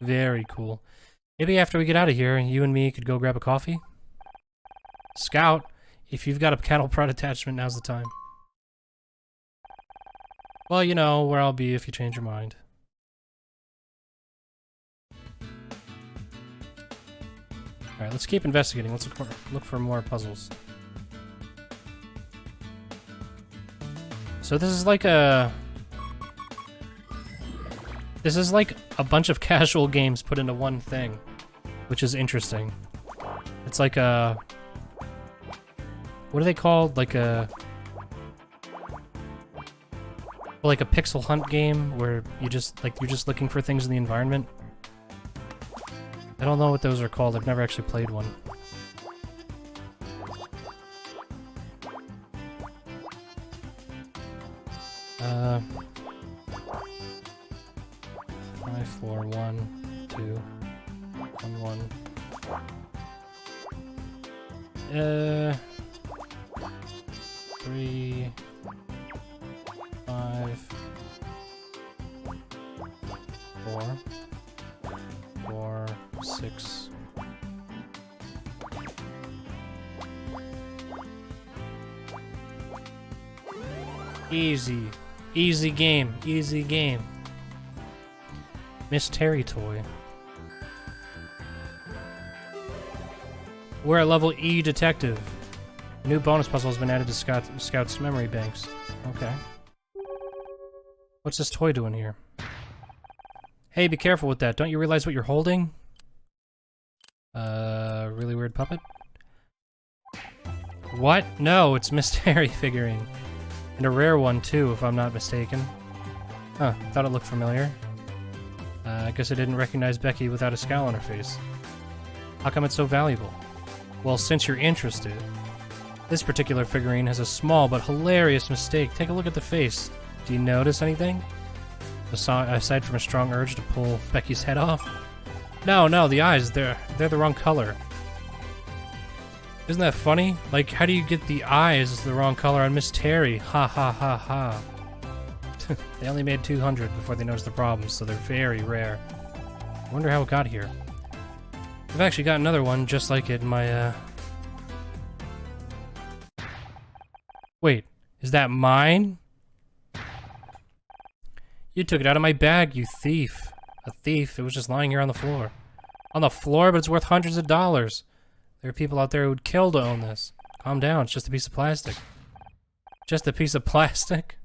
Very cool. Maybe after we get out of here, you and me could go grab a coffee? Scout, if you've got a cattle prod attachment, now's the time. Well, you know where I'll be if you change your mind. Alright, let's keep investigating. Let's look for more puzzles. So this is like a... This is like a bunch of casual games put into one thing, which is interesting. It's like a... What are they called? Like a... Like a pixel hunt game where you just, like, you're just looking for things in the environment. I don't know what those are called. I've never actually played one. 5, 4, 1, 2, 1, 1. 3, 5, 4, 4, 6. Easy. Easy game. Easy game. Miss Terry toy. We're at level E detective. A new bonus puzzle has been added to Scout's memory banks. Okay. What's this toy doing here? Hey, be careful with that. Don't you realize what you're holding? Really weird puppet? What? No, it's Miss Terry figurine. And a rare one, too, if I'm not mistaken. Huh, thought it looked familiar. I guess I didn't recognize Becky without a scowl on her face. How come it's so valuable? Well, since you're interested, this particular figurine has a small but hilarious mistake. Take a look at the face. Do you notice anything? Aside from a strong urge to pull Becky's head off? No, the eyes, they're the wrong color. Isn't that funny? Like, how do you get the eyes the wrong color on Miss Terry? Ha ha ha ha. They only made 200 before they noticed the problems, so they're very rare. I wonder how it got here. I've actually got another one just like it in my, Wait, is that mine? You took it out of my bag, you thief. A thief. It was just lying here on the floor. On the floor, but it's worth hundreds of dollars. There are people out there who would kill to own this. Calm down, it's just a piece of plastic. Just a piece of plastic?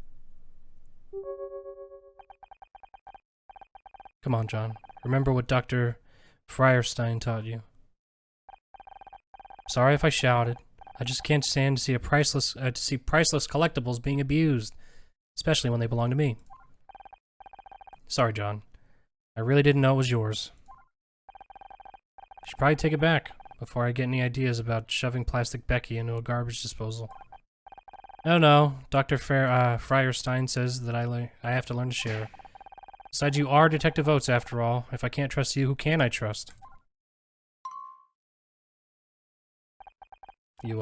Come on, John. Remember what Dr. Feuerstein taught you. Sorry if I shouted. I just can't stand to see priceless collectibles being abused, especially when they belong to me. Sorry, John. I really didn't know it was yours. I should probably take it back before I get any ideas about shoving plastic Becky into a garbage disposal. No. Dr. Feuerstein says that I have to learn to share. Besides, you are Detective Oates, after all. If I can't trust you, who can I trust? You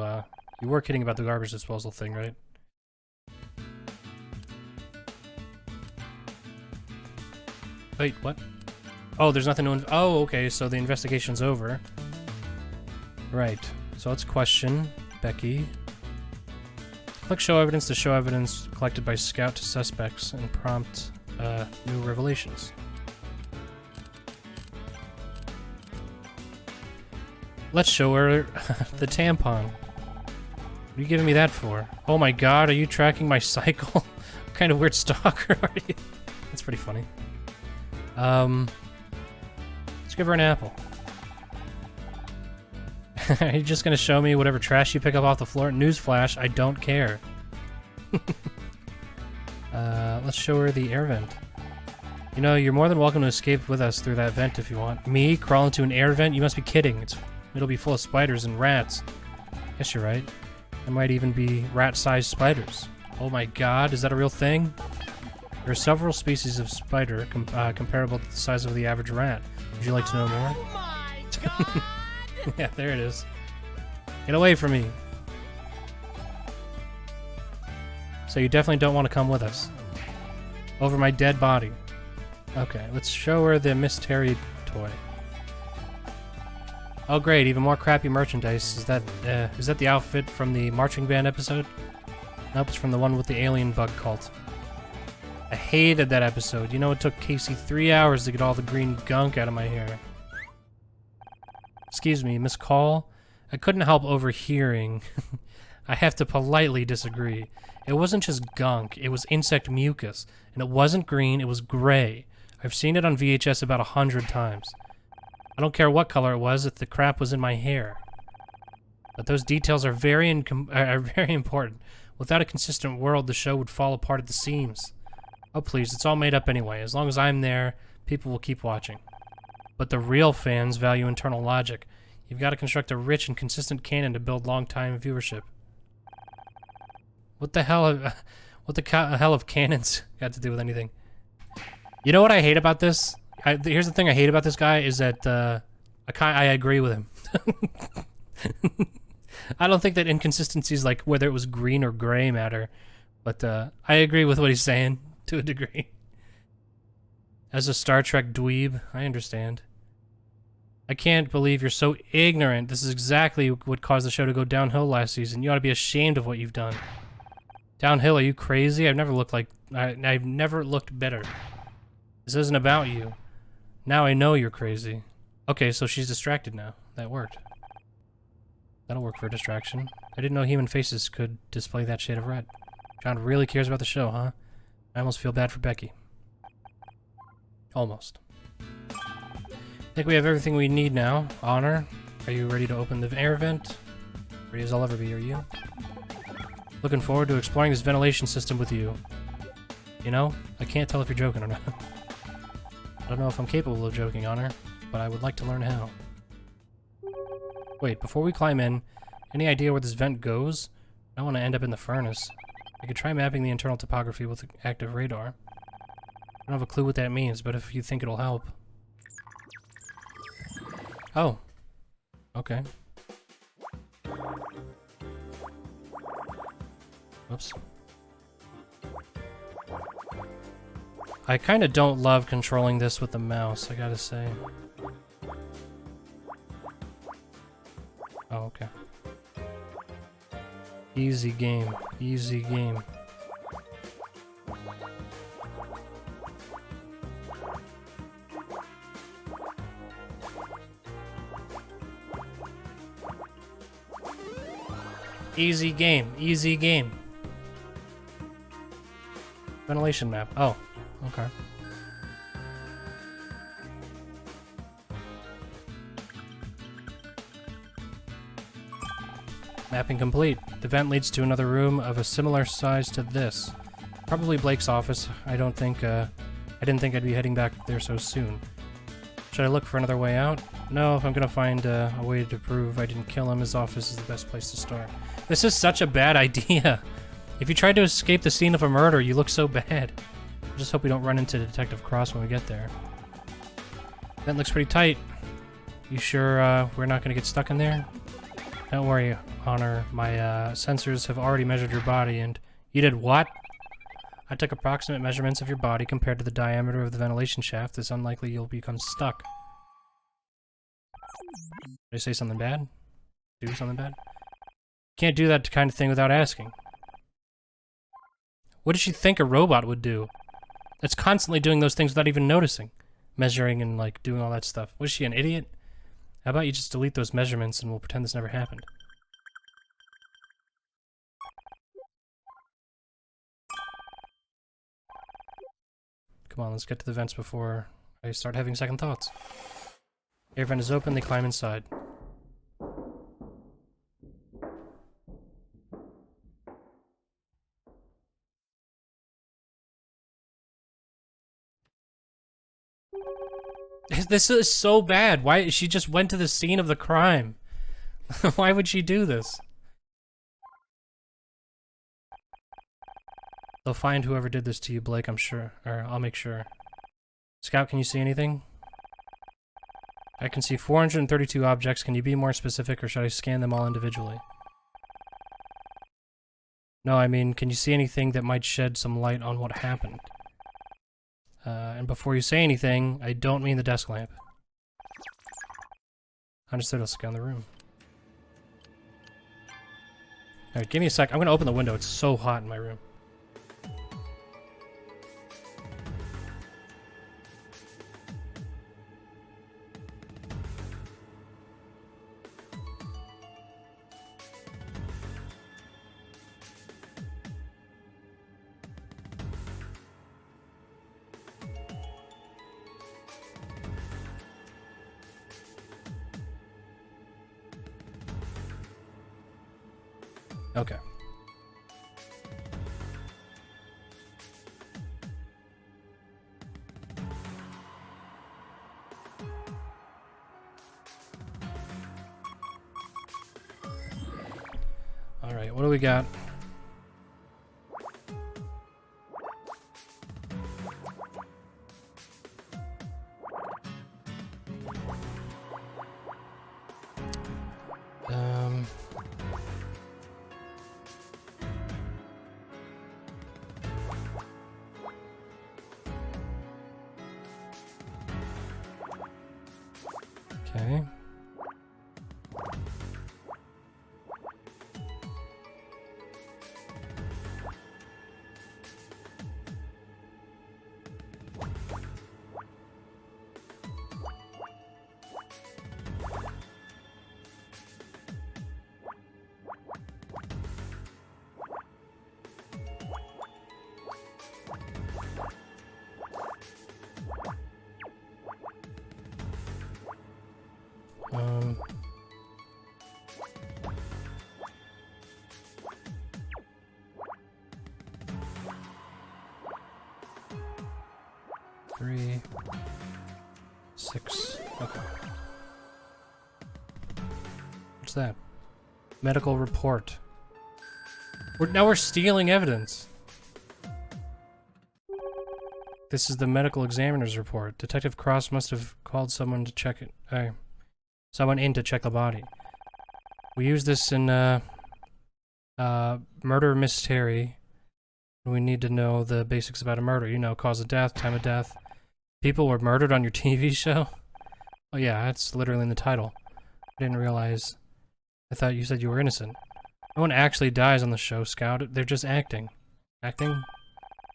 were kidding about the garbage disposal thing, right? Wait, what? Oh, there's nothing to... Oh, okay, so the investigation's over. Right. So let's question Becky. Click show evidence to show evidence collected by Scout to suspects and prompt new revelations. Let's show her the tampon. What are you giving me that for? Oh my god, are you tracking my cycle? What kind of weird stalker are you? That's pretty funny. Let's give her an apple. Are you just gonna show me whatever trash you pick up off the floor? Newsflash, I don't care. Let's show her the air vent. You know, you're more than welcome to escape with us through that vent if you want. Me? Crawl into an air vent? You must be kidding. It'll be full of spiders and rats. Guess you're right. There might even be rat-sized spiders. Oh my god, is that a real thing? There are several species of spider comparable to the size of the average rat. Would you like to know more? Oh my god! Yeah, there it is. Get away from me. So you definitely don't want to come with us. Over my dead body. Okay, let's show her the Miss Terry toy. Oh great, even more crappy merchandise. Is that the outfit from the marching band episode? Nope, it's from the one with the alien bug cult. I hated that episode. You know, it took Casey 3 hours to get all the green gunk out of my hair. Excuse me, Miss Call. I couldn't help overhearing. I have to politely disagree. It wasn't just gunk, it was insect mucus. And it wasn't green, it was gray. I've seen it on VHS about 100 times. I don't care what color it was if the crap was in my hair. But those details are very important. Without a consistent world, the show would fall apart at the seams. Oh please, it's all made up anyway. As long as I'm there, people will keep watching. But the real fans value internal logic. You've got to construct a rich and consistent canon to build long-time viewership. What the hell have canons got to do with anything? You know what I hate about this? Here's the thing I hate about this guy is that I agree with him. I don't think that inconsistencies like whether it was green or gray matter, but I agree with what he's saying to a degree. As a Star Trek dweeb, I understand. I can't believe you're so ignorant. This is exactly what caused the show to go downhill last season. You ought to be ashamed of what you've done. Downhill? Are you crazy? I've never looked better. This isn't about you. Now I know you're crazy. Okay, so she's distracted now. That worked. That'll work for a distraction. I didn't know human faces could display that shade of red. John really cares about the show, huh? I almost feel bad for Becky. Almost. I think we have everything we need now. Honor, are you ready to open the air vent? Ready as I'll ever be, are you? Looking forward to exploring this ventilation system with you. You know, I can't tell if you're joking or not. I don't know if I'm capable of joking, Honor, but I would like to learn how. Wait, before we climb in, any idea where this vent goes? I don't want to end up in the furnace. I could try mapping the internal topography with active radar. I don't have a clue what that means, but if you think it'll help. Oh. Okay. Whoops. I kind of don't love controlling this with the mouse, I gotta say. Oh, okay. Easy game. Easy game. Easy game. Easy game. Ventilation map. Oh, okay. Mapping complete. The vent leads to another room of a similar size to this. Probably Blake's office. I didn't think I'd be heading back there so soon. Should I look for another way out? No, if I'm gonna find a way to prove I didn't kill him, his office is the best place to start. This is such a bad idea. If you tried to escape the scene of a murder, you look so bad. I just hope we don't run into Detective Cross when we get there. Vent looks pretty tight. You sure we're not gonna get stuck in there? Don't worry, Honor. My sensors have already measured your body and... You did what? I took approximate measurements of your body compared to the diameter of the ventilation shaft. It's unlikely you'll become stuck. Did I say something bad? Do something bad? Can't do that kind of thing without asking. What does she think a robot would do? It's constantly doing those things without even noticing. Measuring and, like, doing all that stuff. Was she an idiot? How about you just delete those measurements and we'll pretend this never happened? Come on, let's get to the vents before I start having second thoughts. Air vent is open, they climb inside. This is so bad. Why? She just went to the scene of the crime. Why would she do this? They'll find whoever did this to you, Blake, I'm sure. Or I'll make sure. Scout, can you see anything? I can see 432 objects. Can you be more specific, or should I scan them all individually? No, I mean, can you see anything that might shed some light on what happened? And before you say anything, I don't mean the desk lamp. Understood, I'll scan the room. Alright, give me a sec. I'm gonna open the window. It's so hot in my room. Okay. Alright, what do we got? Okay. Um, three, 6. Okay. What's that? Medical report. Now we're stealing evidence. This is the medical examiner's report. Detective Cross must have called someone to check it. Someone in to check the body. We use this in murder mystery. We need to know the basics about a murder. You know, cause of death, time of death. People were murdered on your TV show? Oh yeah, that's literally in the title. I didn't realize. I thought you said you were innocent. No one actually dies on the show, Scout. They're just acting. Acting?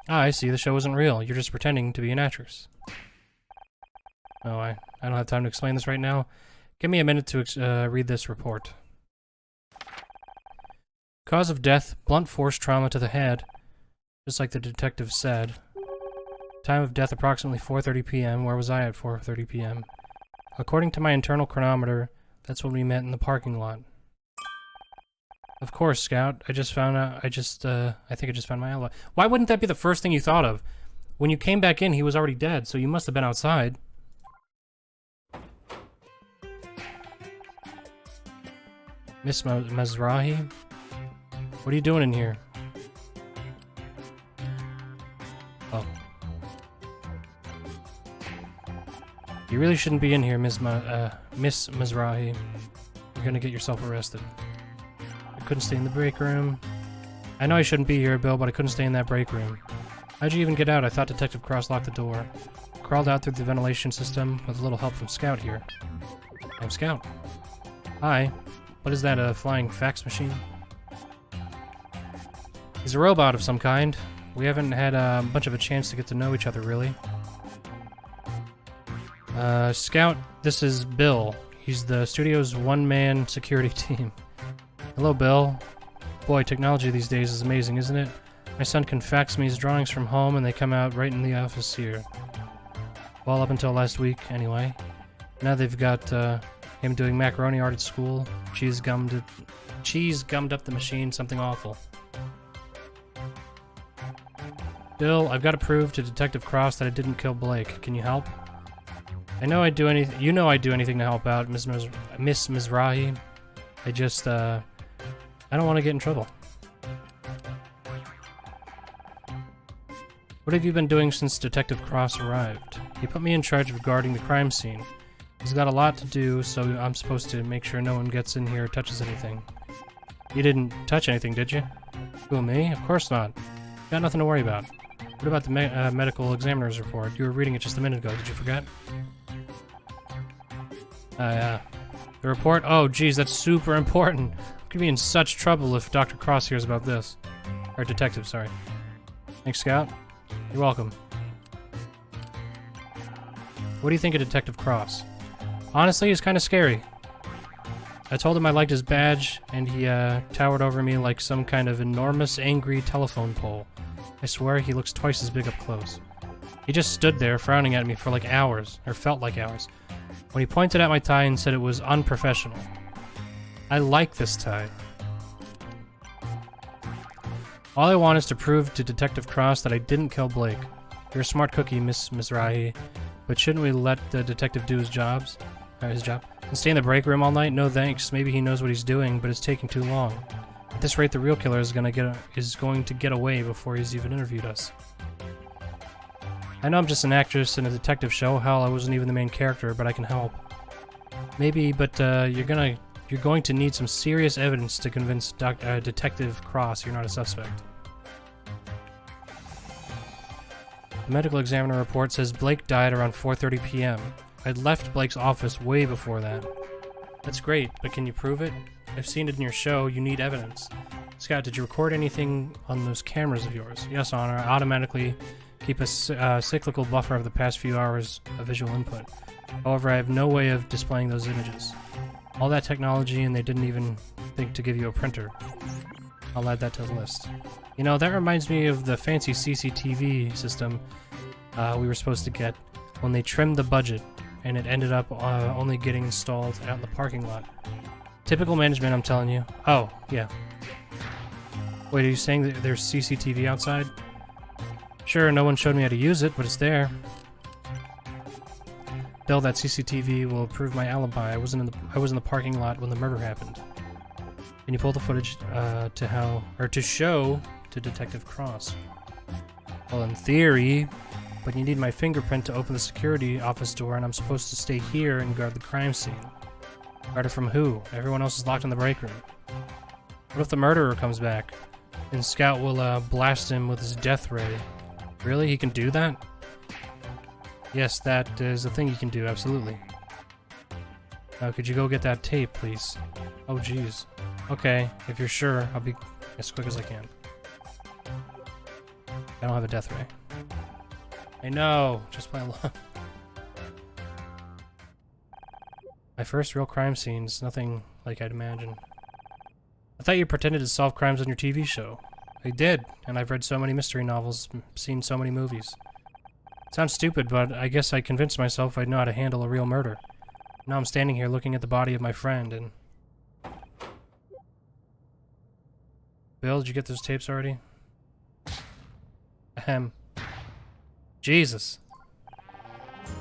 Ah, I see. The show isn't real. You're just pretending to be an actress. Oh, I don't have time to explain this right now. Give me a minute to read this report. Cause of death, blunt force trauma to the head. Just like the detective said. Time of death approximately 4:30 p.m. Where was I at 4:30 p.m.? According to my internal chronometer, that's when we met in the parking lot. Of course, Scout. I just found out, I think I just found my alibi. Why wouldn't that be the first thing you thought of? When you came back in, he was already dead, so you must have been outside. Miss Mizrahi? What are you doing in here? Oh. You really shouldn't be in here, Miss Mizrahi. You're gonna get yourself arrested. I couldn't stay in the break room. I know I shouldn't be here, Bill, but I couldn't stay in that break room. How'd you even get out? I thought Detective Cross locked the door. Crawled out through the ventilation system with a little help from Scout here. I'm Scout. Hi. What is that, a flying fax machine? He's a robot of some kind. We haven't had much of a chance to get to know each other, really. Scout, this is Bill. He's the studio's one-man security team. Hello, Bill. Boy, technology these days is amazing, isn't it? My son can fax me his drawings from home and they come out right in the office here. Well, up until last week, anyway. Now they've got, him doing macaroni art at school. Cheese gummed up the machine, something awful. Bill, I've got to prove to Detective Cross that I didn't kill Blake. Can you help? I know I'd do anything. You know I'd do anything to help out, Miss Mizrahi. I just, I don't want to get in trouble. What have you been doing since Detective Cross arrived? He put me in charge of guarding the crime scene. He's got a lot to do, so I'm supposed to make sure no one gets in here or touches anything. You didn't touch anything, did you? Who, me? Of course not. Got nothing to worry about. What about the medical examiner's report? You were reading it just a minute ago. Did you forget? Yeah. The report? Oh, geez, that's super important. We could be in such trouble if Dr. Cross hears about this. Or Detective, sorry. Thanks, Scout. You're welcome. What do you think of Detective Cross? Honestly, he's kind of scary. I told him I liked his badge, and he towered over me like some kind of enormous, angry telephone pole. I swear he looks twice as big up close. He just stood there, frowning at me for like hours, or felt like hours, when he pointed at my tie and said it was unprofessional. I like this tie. All I want is to prove to Detective Cross that I didn't kill Blake. You're a smart cookie, Miss Mizrahi, but shouldn't we let the detective do his job? And stay in the break room all night? No thanks. Maybe he knows what he's doing, but it's taking too long. At this rate, the real killer is going to get away before he's even interviewed us. I know I'm just an actress in a detective show. Hell, I wasn't even the main character, but I can help. Maybe, but you're going to need some serious evidence to convince Detective Cross you're not a suspect. The medical examiner report says Blake died around 4:30 p.m. I'd left Blake's office way before that. That's great, but can you prove it? I've seen it in your show. You need evidence. Scott, did you record anything on those cameras of yours? Yes, Honor. I automatically keep a cyclical buffer of the past few hours of visual input. However, I have no way of displaying those images. All that technology, and they didn't even think to give you a printer. I'll add that to the list. You know, that reminds me of the fancy CCTV system we were supposed to get when they trimmed the budget, and it ended up only getting installed out in the parking lot. Typical management, I'm telling you. Oh, yeah. Wait, are you saying that there's CCTV outside? Sure, no one showed me how to use it, but it's there. Bill, that CCTV will prove my alibi. I was in the parking lot when the murder happened. Can you pull the footage to show to Detective Cross? Well, in theory, but you need my fingerprint to open the security office door, and I'm supposed to stay here and guard the crime scene. Guard it from who? Everyone else is locked in the break room. What if the murderer comes back? And Scout will blast him with his death ray. Really? He can do that? Yes, that is a thing you can do, absolutely. Could you go get that tape, please? Oh, jeez. Okay, if you're sure, I'll be as quick as I can. I don't have a death ray. I know, just play along. My first real crime scene's nothing like I'd imagine. I thought you pretended to solve crimes on your TV show. I did, and I've read so many mystery novels, seen so many movies. Sounds stupid, but I guess I convinced myself I'd know how to handle a real murder. Now I'm standing here looking at the body of my friend, and... Bill, did you get those tapes already? Ahem. Jesus.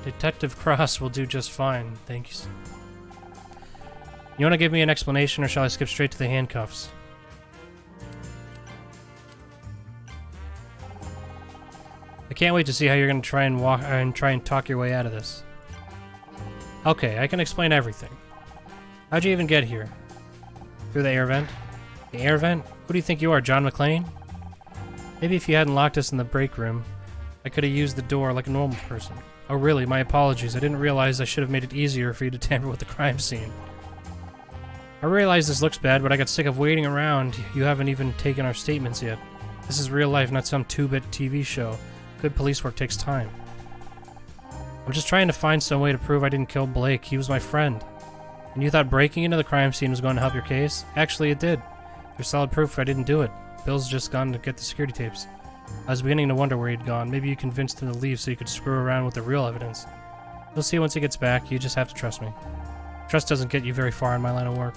Detective Cross will do just fine, thank you. You want to give me an explanation, or shall I skip straight to the handcuffs? I can't wait to see how you're going to try and talk your way out of this. Okay, I can explain everything. How'd you even get here? Through the air vent? The air vent? Who do you think you are, John McClane? Maybe if you hadn't locked us in the break room, I could have used the door like a normal person. Oh really, my apologies. I didn't realize I should have made it easier for you to tamper with the crime scene. I realize this looks bad, but I got sick of waiting around. You haven't even taken our statements yet. This is real life, not some 2-bit TV show. Good police work takes time. I'm just trying to find some way to prove I didn't kill Blake. He was my friend. And you thought breaking into the crime scene was going to help your case? Actually, it did. There's solid proof I didn't do it. Bill's just gone to get the security tapes. I was beginning to wonder where he'd gone. Maybe you convinced him to leave so you could screw around with the real evidence. You'll see once he gets back. You just have to trust me. Trust doesn't get you very far in my line of work.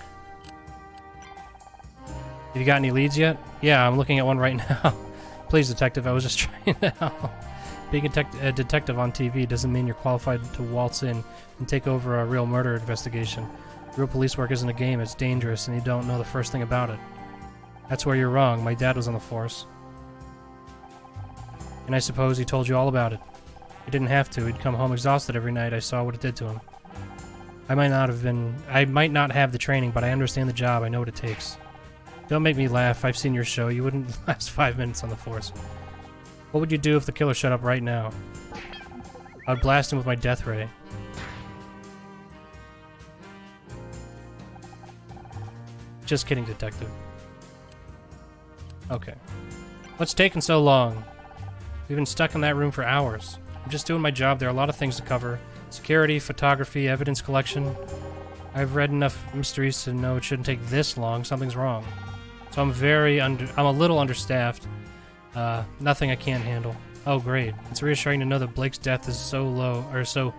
Have you got any leads yet? Yeah, I'm looking at one right now. Please, detective, I was just trying to help. Being a detective on TV doesn't mean you're qualified to waltz in and take over a real murder investigation. Real police work isn't a game, it's dangerous, and you don't know the first thing about it. That's where you're wrong. My dad was on the force. And I suppose he told you all about it. He didn't have to. He'd come home exhausted every night. I saw what it did to him. I might not have the training, but I understand the job. I know what it takes. Don't make me laugh. I've seen your show. You wouldn't last 5 minutes on the force. What would you do if the killer showed up right now? I'd blast him with my death ray. Just kidding, detective. Okay. What's taking so long? We've been stuck in that room for hours. I'm just doing my job. There are a lot of things to cover. Security, photography, evidence collection. I've read enough mysteries to know it shouldn't take this long. Something's wrong. So I'm a little understaffed. Nothing I can't handle. Oh, great. It's reassuring to know that Blake's death is so low, or so,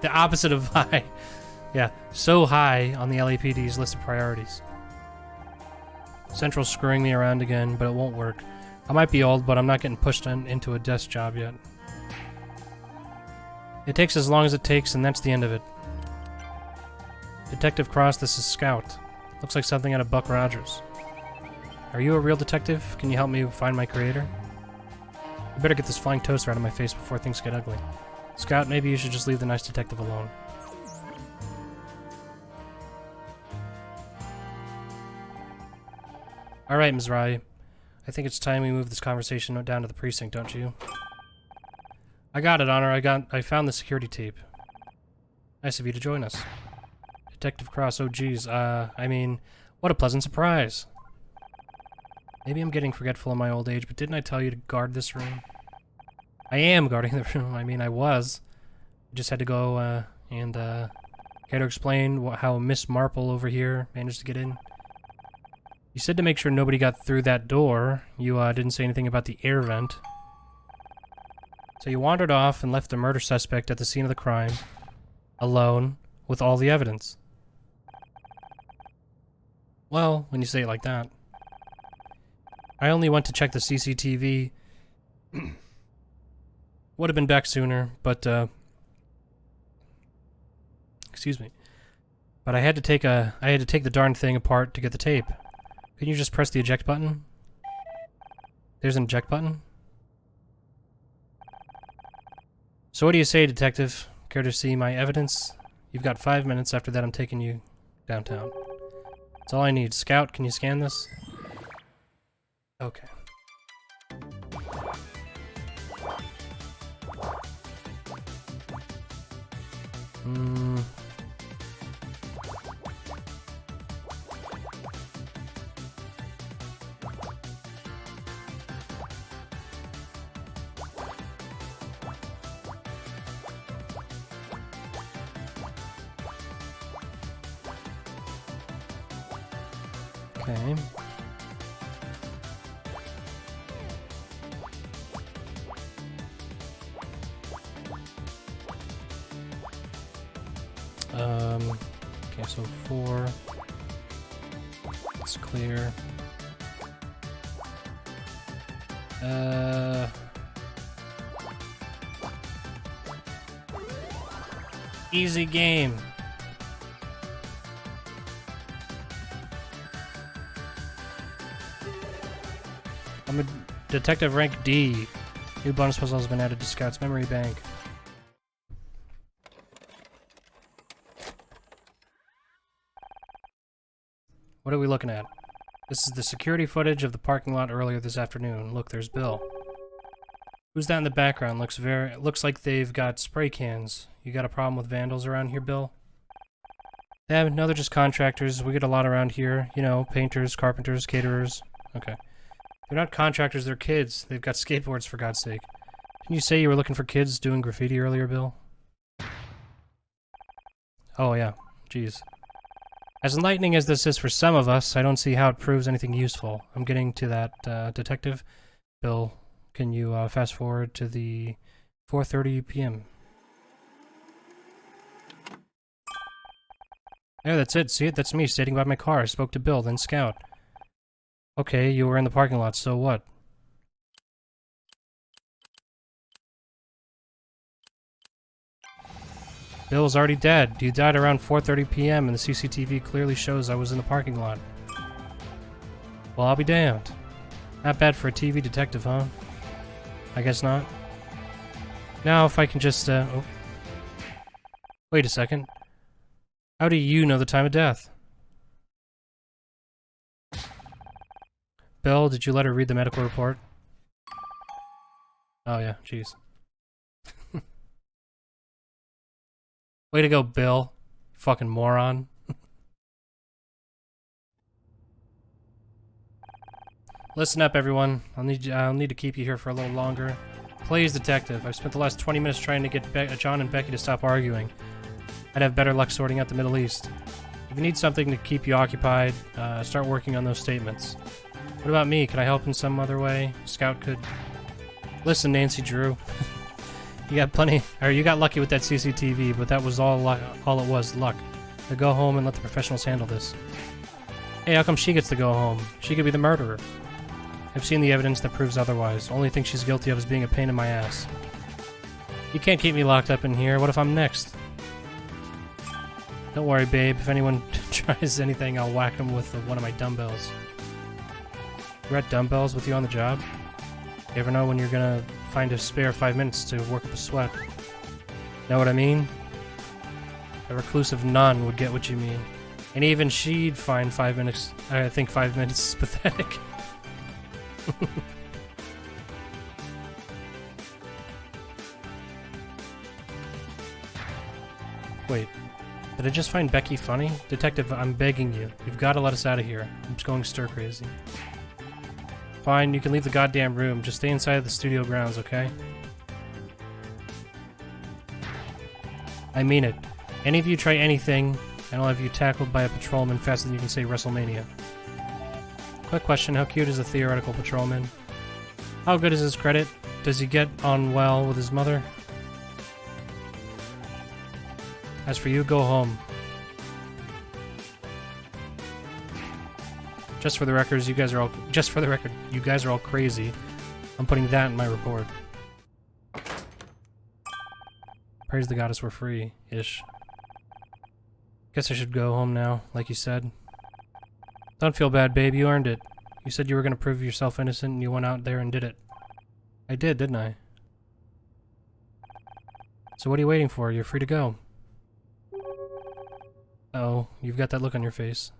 the opposite of high. Yeah, so high on the LAPD's list of priorities. Central's screwing me around again, but it won't work. I might be old, but I'm not getting pushed into a desk job yet. It takes as long as it takes, and that's the end of it. Detective Cross, this is Scout. Looks like something out of Buck Rogers. Are you a real detective? Can you help me find my creator? I better get this flying toaster out of my face before things get ugly. Scout, maybe you should just leave the nice detective alone. Alright, Ms. Rai. I think it's time we move this conversation down to the precinct, don't you? I got it, Honor. I found the security tape. Nice of you to join us. Detective Cross, oh geez, I mean, what a pleasant surprise. Maybe I'm getting forgetful in my old age, but didn't I tell you to guard this room? I am guarding the room. I mean, I was. I just had to go, and, care to explain how Miss Marple over here managed to get in? You said to make sure nobody got through that door. You, didn't say anything about the air vent. So you wandered off and left the murder suspect at the scene of the crime, alone, with all the evidence. Well, when you say it like that. I only went to check the CCTV. Would have been back sooner, but, excuse me. But I had to take the darn thing apart to get the tape. Can you just press the eject button? There's an eject button? So what do you say, Detective? Care to see my evidence? You've got 5 minutes. After that, I'm taking you downtown. That's all I need. Scout, can you scan this? Okay. Okay. Okay, so 4. It's clear. Easy game. I'm a detective rank D. New bonus puzzle has been added to Scout's memory bank. What are we looking at? This is the security footage of the parking lot earlier this afternoon. Look, there's Bill. Who's that in the background? Looks like they've got spray cans. You got a problem with vandals around here, Bill? Yeah, no, they're just contractors. We get a lot around here. You know, painters, carpenters, caterers. Okay. They're not contractors, they're kids. They've got skateboards, for God's sake. Didn't you say you were looking for kids doing graffiti earlier, Bill? Oh, yeah. Jeez. As enlightening as this is for some of us, I don't see how it proves anything useful. I'm getting to that, Detective. Bill, can you fast forward to the 4:30 p.m.? Yeah, that's it. See it? That's me sitting by my car. I spoke to Bill, then Scout. Okay, you were in the parking lot, so what? Bill's already dead. He died around 4:30 p.m. and the CCTV clearly shows I was in the parking lot. Well, I'll be damned. Not bad for a TV detective, huh? I guess not. Now, if I can just, oh. Wait a second. How do you know the time of death? Bill, did you let her read the medical report? Oh yeah, jeez. Way to go, Bill. Fucking moron. Listen up, everyone. I'll need to keep you here for a little longer. Please, Detective. I've spent the last 20 minutes trying to get John and Becky to stop arguing. I'd have better luck sorting out the Middle East. If you need something to keep you occupied, start working on those statements. What about me? Can I help in some other way? Scout could... Listen, Nancy Drew. You got plenty... Or you got lucky with that CCTV, but that was all it was, luck. Now go home and let the professionals handle this. Hey, how come she gets to go home? She could be the murderer. I've seen the evidence that proves otherwise. Only thing she's guilty of is being a pain in my ass. You can't keep me locked up in here. What if I'm next? Don't worry, babe. If anyone tries anything, I'll whack them with one of my dumbbells. You got dumbbells with you on the job? You ever know when you're gonna find a spare 5 minutes to work up a sweat? Know what I mean? A reclusive nun would get what you mean. And even she'd find 5 minutes... I think 5 minutes is pathetic. Wait. Did I just find Becky funny? Detective, I'm begging you. You've got to let us out of here. I'm just going stir crazy. Fine, you can leave the goddamn room. Just stay inside of the studio grounds, okay? I mean it. Any of you try anything, and I'll have you tackled by a patrolman faster than you can say WrestleMania. Quick question, how cute is a theoretical patrolman? How good is his credit? Does he get on well with his mother? As for you, go home. Just for the record, you guys are all crazy. I'm putting that in my report. Praise the goddess we're free-ish. Guess I should go home now, like you said. Don't feel bad, babe. You earned it. You said you were going to prove yourself innocent, and you went out there and did it. I did, didn't I? So what are you waiting for? You're free to go. Uh-oh, you've got that look on your face.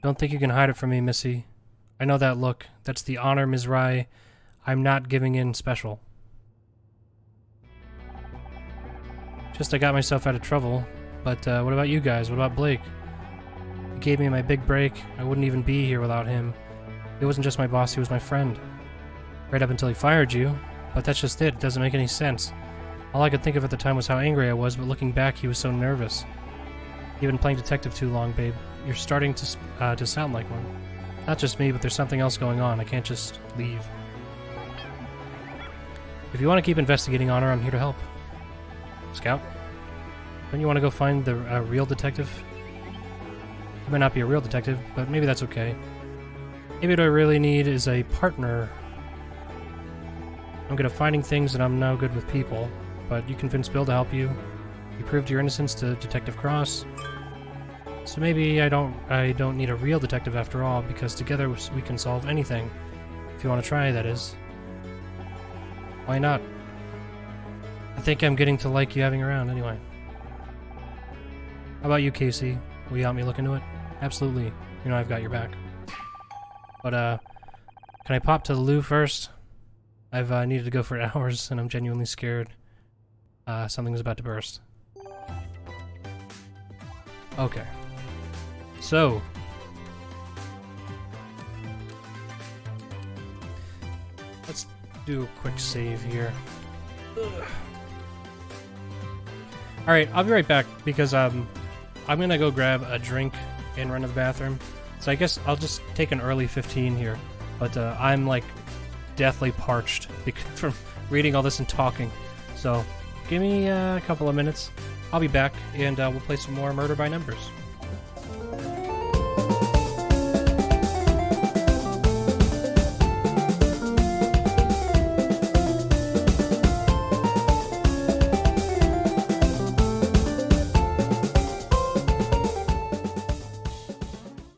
Don't think you can hide it from me, Missy. I know that look. That's the honor, Ms. Rye. I'm not giving in special. Just I got myself out of trouble. But what about you guys? What about Blake? He gave me my big break. I wouldn't even be here without him. He wasn't just my boss, he was my friend. Right up until he fired you. But that's just it. It doesn't make any sense. All I could think of at the time was how angry I was, but looking back, he was so nervous. You've been playing detective too long, babe. You're starting to sound like one. Not just me, but there's something else going on. I can't just leave. If you want to keep investigating on her, I'm here to help. Scout? Don't you want to go find the real detective? He might not be a real detective, but maybe that's okay. Maybe what I really need is a partner. I'm good at finding things, and I'm no good with people. But you convinced Bill to help you. You proved your innocence to Detective Cross. So maybe I don't need a real detective after all, because together we can solve anything. If you want to try, that is. Why not? I think I'm getting to like you having around anyway. How about you, Casey? Will you help me look into it? Absolutely. You know I've got your back. But, can I pop to the loo first? I've needed to go for hours, and I'm genuinely scared. Something's about to burst. Okay. So. Let's do a quick save here. Alright, I'll be right back, because, I'm gonna go grab a drink and run to the bathroom. So I guess I'll just take an early 15 here. But, I'm, like, deathly parched from reading all this and talking. So, give me a couple of minutes. I'll be back, and we'll play some more Murder by Numbers.